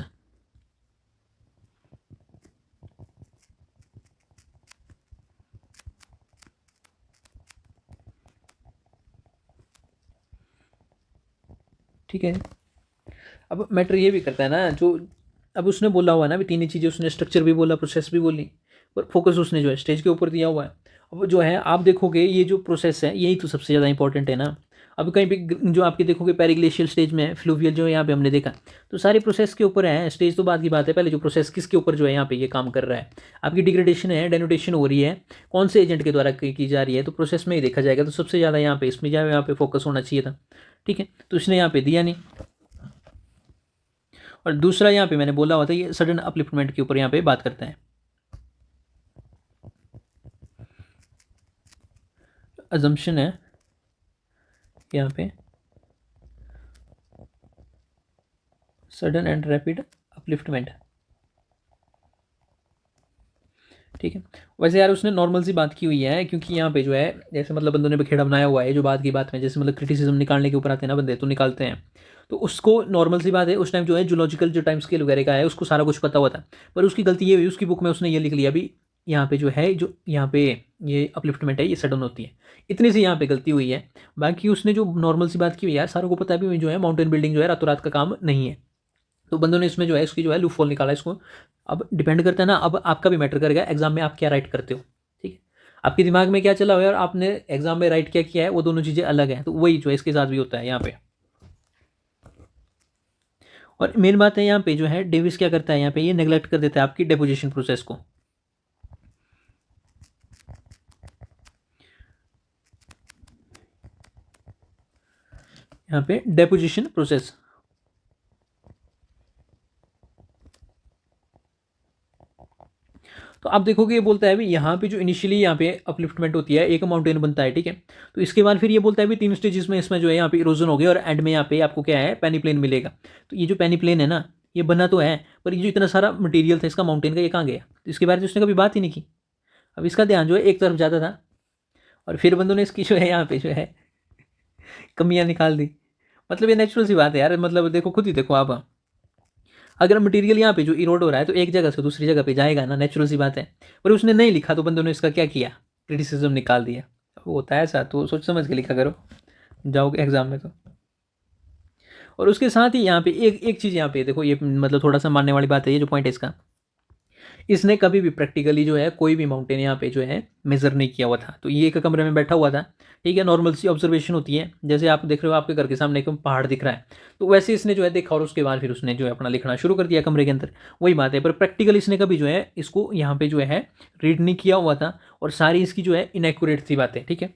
ठीक है, अब मैटर ये भी करता है ना, जो अब उसने बोला हुआ है ना भी तीन ही चीज़ें, उसने स्ट्रक्चर भी बोला प्रोसेस भी बोली, पर फोकस उसने जो है स्टेज के ऊपर दिया हुआ है। अब जो है आप देखोगे ये जो प्रोसेस है यही तो सबसे ज़्यादा इंपॉर्टेंट है ना। अब कहीं भी जो आपके देखोगे पेरिग्लेशियल स्टेज में फ्लूवियल जो है यहाँ पे हमने देखा, तो सारे प्रोसेस के ऊपर है, स्टेज तो बाद की बात है, पहले जो प्रोसेस किसके ऊपर जो है यहाँ पे ये काम कर रहा है, आपकी डिग्रेडेशन है, डेनोटेशन हो रही है, कौन से एजेंट के द्वारा की जा रही है, तो प्रोसेस में ही देखा जाएगा, तो सबसे ज़्यादा यहाँ पे इसमें यहाँ पे फोकस होना चाहिए था। ठीक है, तो इसने यहाँ पे दिया नहीं। और दूसरा यहाँ पे मैंने बोला हुआ था ये सडन अपलिफ्टमेंट के ऊपर यहाँ पे बात करता है, अजम्पशन है यहाँ पे सडन एंड रैपिड अपलिफ्टमेंट। ठीक है, वैसे यार उसने नॉर्मल सी बात की हुई है, क्योंकि यहाँ पे जो है जैसे मतलब बंदों ने बखेड़ा बनाया हुआ है जो बात की बात में, जैसे मतलब क्रिटिसिज्म निकालने के ऊपर आते हैं ना बंदे तो निकालते हैं, तो उसको नॉर्मल सी बात है, उस टाइम जो है जूलॉजिकल जो टाइम स्केल वगैरह का है उसको सारा कुछ पता हुआ था, पर उसकी गलती ये हुई उसकी बुक में उसने ये लिख लिया अभी यहाँ पे जो है जो यहाँ पे ये अपलिफ्टमेंट है ये सडन होती है, इतनी सी यहाँ पे गलती हुई है। बाकी उसने जो नॉर्मल सी बात की हुई है यार सारों को पता है भी जो है माउंटेन बिल्डिंग जो है रातों रात का काम नहीं है, तो बंदों ने इसमें जो है इसकी जो है लूप होल निकाला इसको। अब डिपेंड करता है ना, अब आपका भी मैटर करेगा एग्जाम में आप क्या राइट करते हो। ठीक है, आपके दिमाग में क्या चला हुआ है और आपने एग्जाम में राइट क्या किया है वो दोनों चीज़ें अलग हैं, तो वही जो है इसके साथ भी होता है यहाँ पे। और मेन बात है यहाँ पे जो है डेविस क्या करता है यहाँ पे ये नेग्लेक्ट कर देता है आपकी डेपोजिशन प्रोसेस को। यहाँ पे डेपोजिशन प्रोसेस, तो आप देखोगे ये बोलता है भी यहाँ पे जो इनिशियली यहाँ पे अपलिफ्टमेंट होती है, एक माउंटेन बनता है, ठीक है। तो इसके बाद फिर ये बोलता है भी 3 स्टेजेस में इसमें जो है यहाँ पे इरोजन हो गया और एंड में यहाँ पे आपको क्या है, पेनीप्लेन मिलेगा। तो ये जो पेनीप्लेन है ना, ये बना तो है, पर ये जो इतना सारा मटेरियल था इसका माउंटेन का, ये कहाँ गया? तो इसके बारे में उसने कभी बात ही नहीं की। अब इसका ध्यान जो है एक तरफ जाता था और फिर बंदों ने इसकी जो है यहाँ पे जो है कमियाँ निकाल दी। मतलब ये नेचुरल सी बात है यार, मतलब देखो खुद ही देखो आप, अगर मटेरियल यहाँ पे जो इरोड हो रहा है तो एक जगह से दूसरी जगह पे जाएगा ना, नेचुरल सी बात है। पर उसने नहीं लिखा तो बंदों ने इसका क्या किया, क्रिटिसिज्म निकाल दिया। वो होता है ऐसा, तो सोच समझ के लिखा करो जाओगे एग्जाम में तो। और उसके साथ ही यहाँ पे एक एक चीज़ यहाँ पे देखो, ये मतलब थोड़ा सा मानने वाली बात है, ये जो पॉइंट है इसका, इसने कभी भी प्रैक्टिकली जो है कोई भी माउंटेन यहाँ पे जो है मेजर नहीं किया हुआ था। तो ये एक कमरे में बैठा हुआ था, ठीक है, नॉर्मल सी ऑब्जर्वेशन होती है, जैसे आप देख रहे हो आपके घर के सामने एक पहाड़ दिख रहा है, तो वैसे इसने जो है देखा और उसके बाद फिर उसने जो है अपना लिखना शुरू कर दिया कमरे के अंदर। वही बात है, पर प्रैक्टिकल इसने कभी जो है इसको यहाँ पे जो है रीड नहीं किया हुआ था, और सारी इसकी जो है इनएक्यूरेट थी बातें, ठीक है।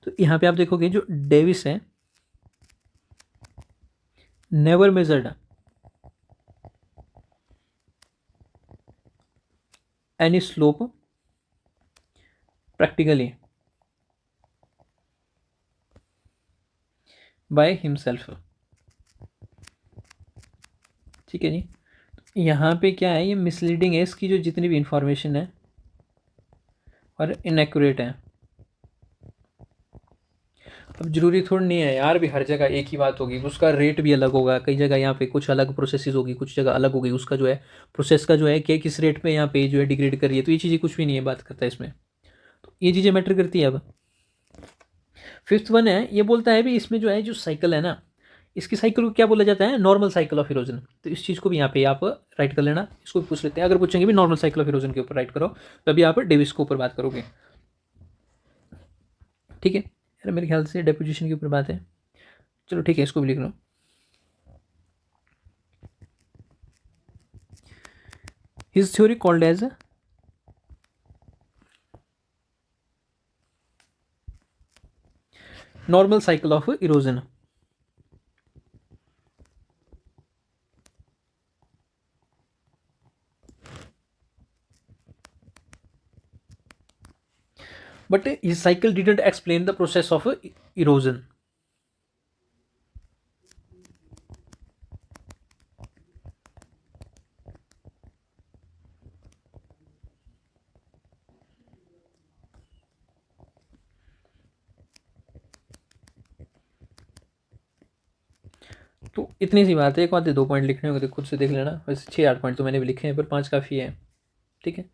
तो यहाँ पे आप देखोगे जो डेविस है, never measured any slope practically by himself, ठीक है जी। यहाँ पे क्या है, ये मिसलीडिंग है, इसकी जो जितनी भी इंफॉर्मेशन है और इनएक्यूरेट है। अब जरूरी थोड़ी नहीं है यार भी हर जगह एक ही बात होगी, उसका रेट भी अलग होगा, कई जगह यहाँ पे कुछ अलग प्रोसेसेस होगी, कुछ जगह अलग होगी, उसका जो है प्रोसेस का जो है कि किस रेट पे यहाँ पे जो है डिग्रेड कर रही है, तो ये चीज़ें कुछ भी नहीं है बात करता है इसमें। तो ये चीज़ें मैटर करती है। अब फिफ्थ वन है, ये बोलता है भी इसमें जो है जो साइकिल है ना, इसकी साइकिल को क्या बोला जाता है, नॉर्मल साइकिल ऑफ इरोजन। तो इस चीज़ को भी यहाँ पे आप राइट कर लेना, इसको भी पूछ लेते हैं, अगर पूछेंगे भी नॉर्मल साइकिल ऑफ इरोजन के ऊपर राइट करो, तभी आप डेविस के ऊपर बात करोगे, ठीक है यार। मेरे ख्याल से डेपोजिशन के ऊपर बात है, चलो ठीक है, इसको भी लिख लो। His theory called as normal cycle of erosion. But his cycle didn't explain the process of erosion. तो इतनी सी बात है, एक बात है, 2 पॉइंट लिखने होंगे तो खुद से देख लेना, वैसे 6-8 पॉइंट तो मैंने भी लिखे हैं, पर 5 काफ़ी है, ठीक है,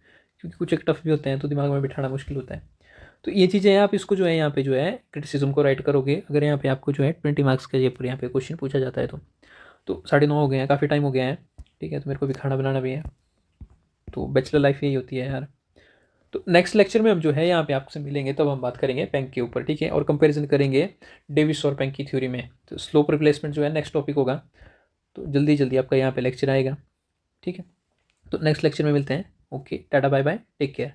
क्योंकि कुछ एक टफ भी होते हैं तो दिमाग में बिठाना मुश्किल होता है। तो ये चीज़ें हैं, आप इसको जो है यहाँ पे जो है क्रिटिसिज्म को राइट करोगे, अगर यहाँ पे आपको जो है 20 मार्क्स का ये पर यहाँ पे क्वेश्चन पूछा जाता है तो 9:30 हो गए हैं, काफ़ी टाइम हो गया है, ठीक है, तो मेरे को भी खाना बनाना भी है, तो बैचलर लाइफ यही होती है यार। तो नेक्स्ट लेक्चर में हम जो है यहाँ पे आपसे मिलेंगे, तब हम बात करेंगे पेंक के ऊपर, ठीक है, और कंपैरिजन करेंगे डेविस और पेंक की थ्योरी में। तो स्लोप रिप्लेसमेंट जो है नेक्स्ट टॉपिक होगा, तो जल्दी जल्दी आपका यहाँ पे लेक्चर आएगा, ठीक है। तो नेक्स्ट लेक्चर में मिलते हैं, okay, tata bye bye, take care.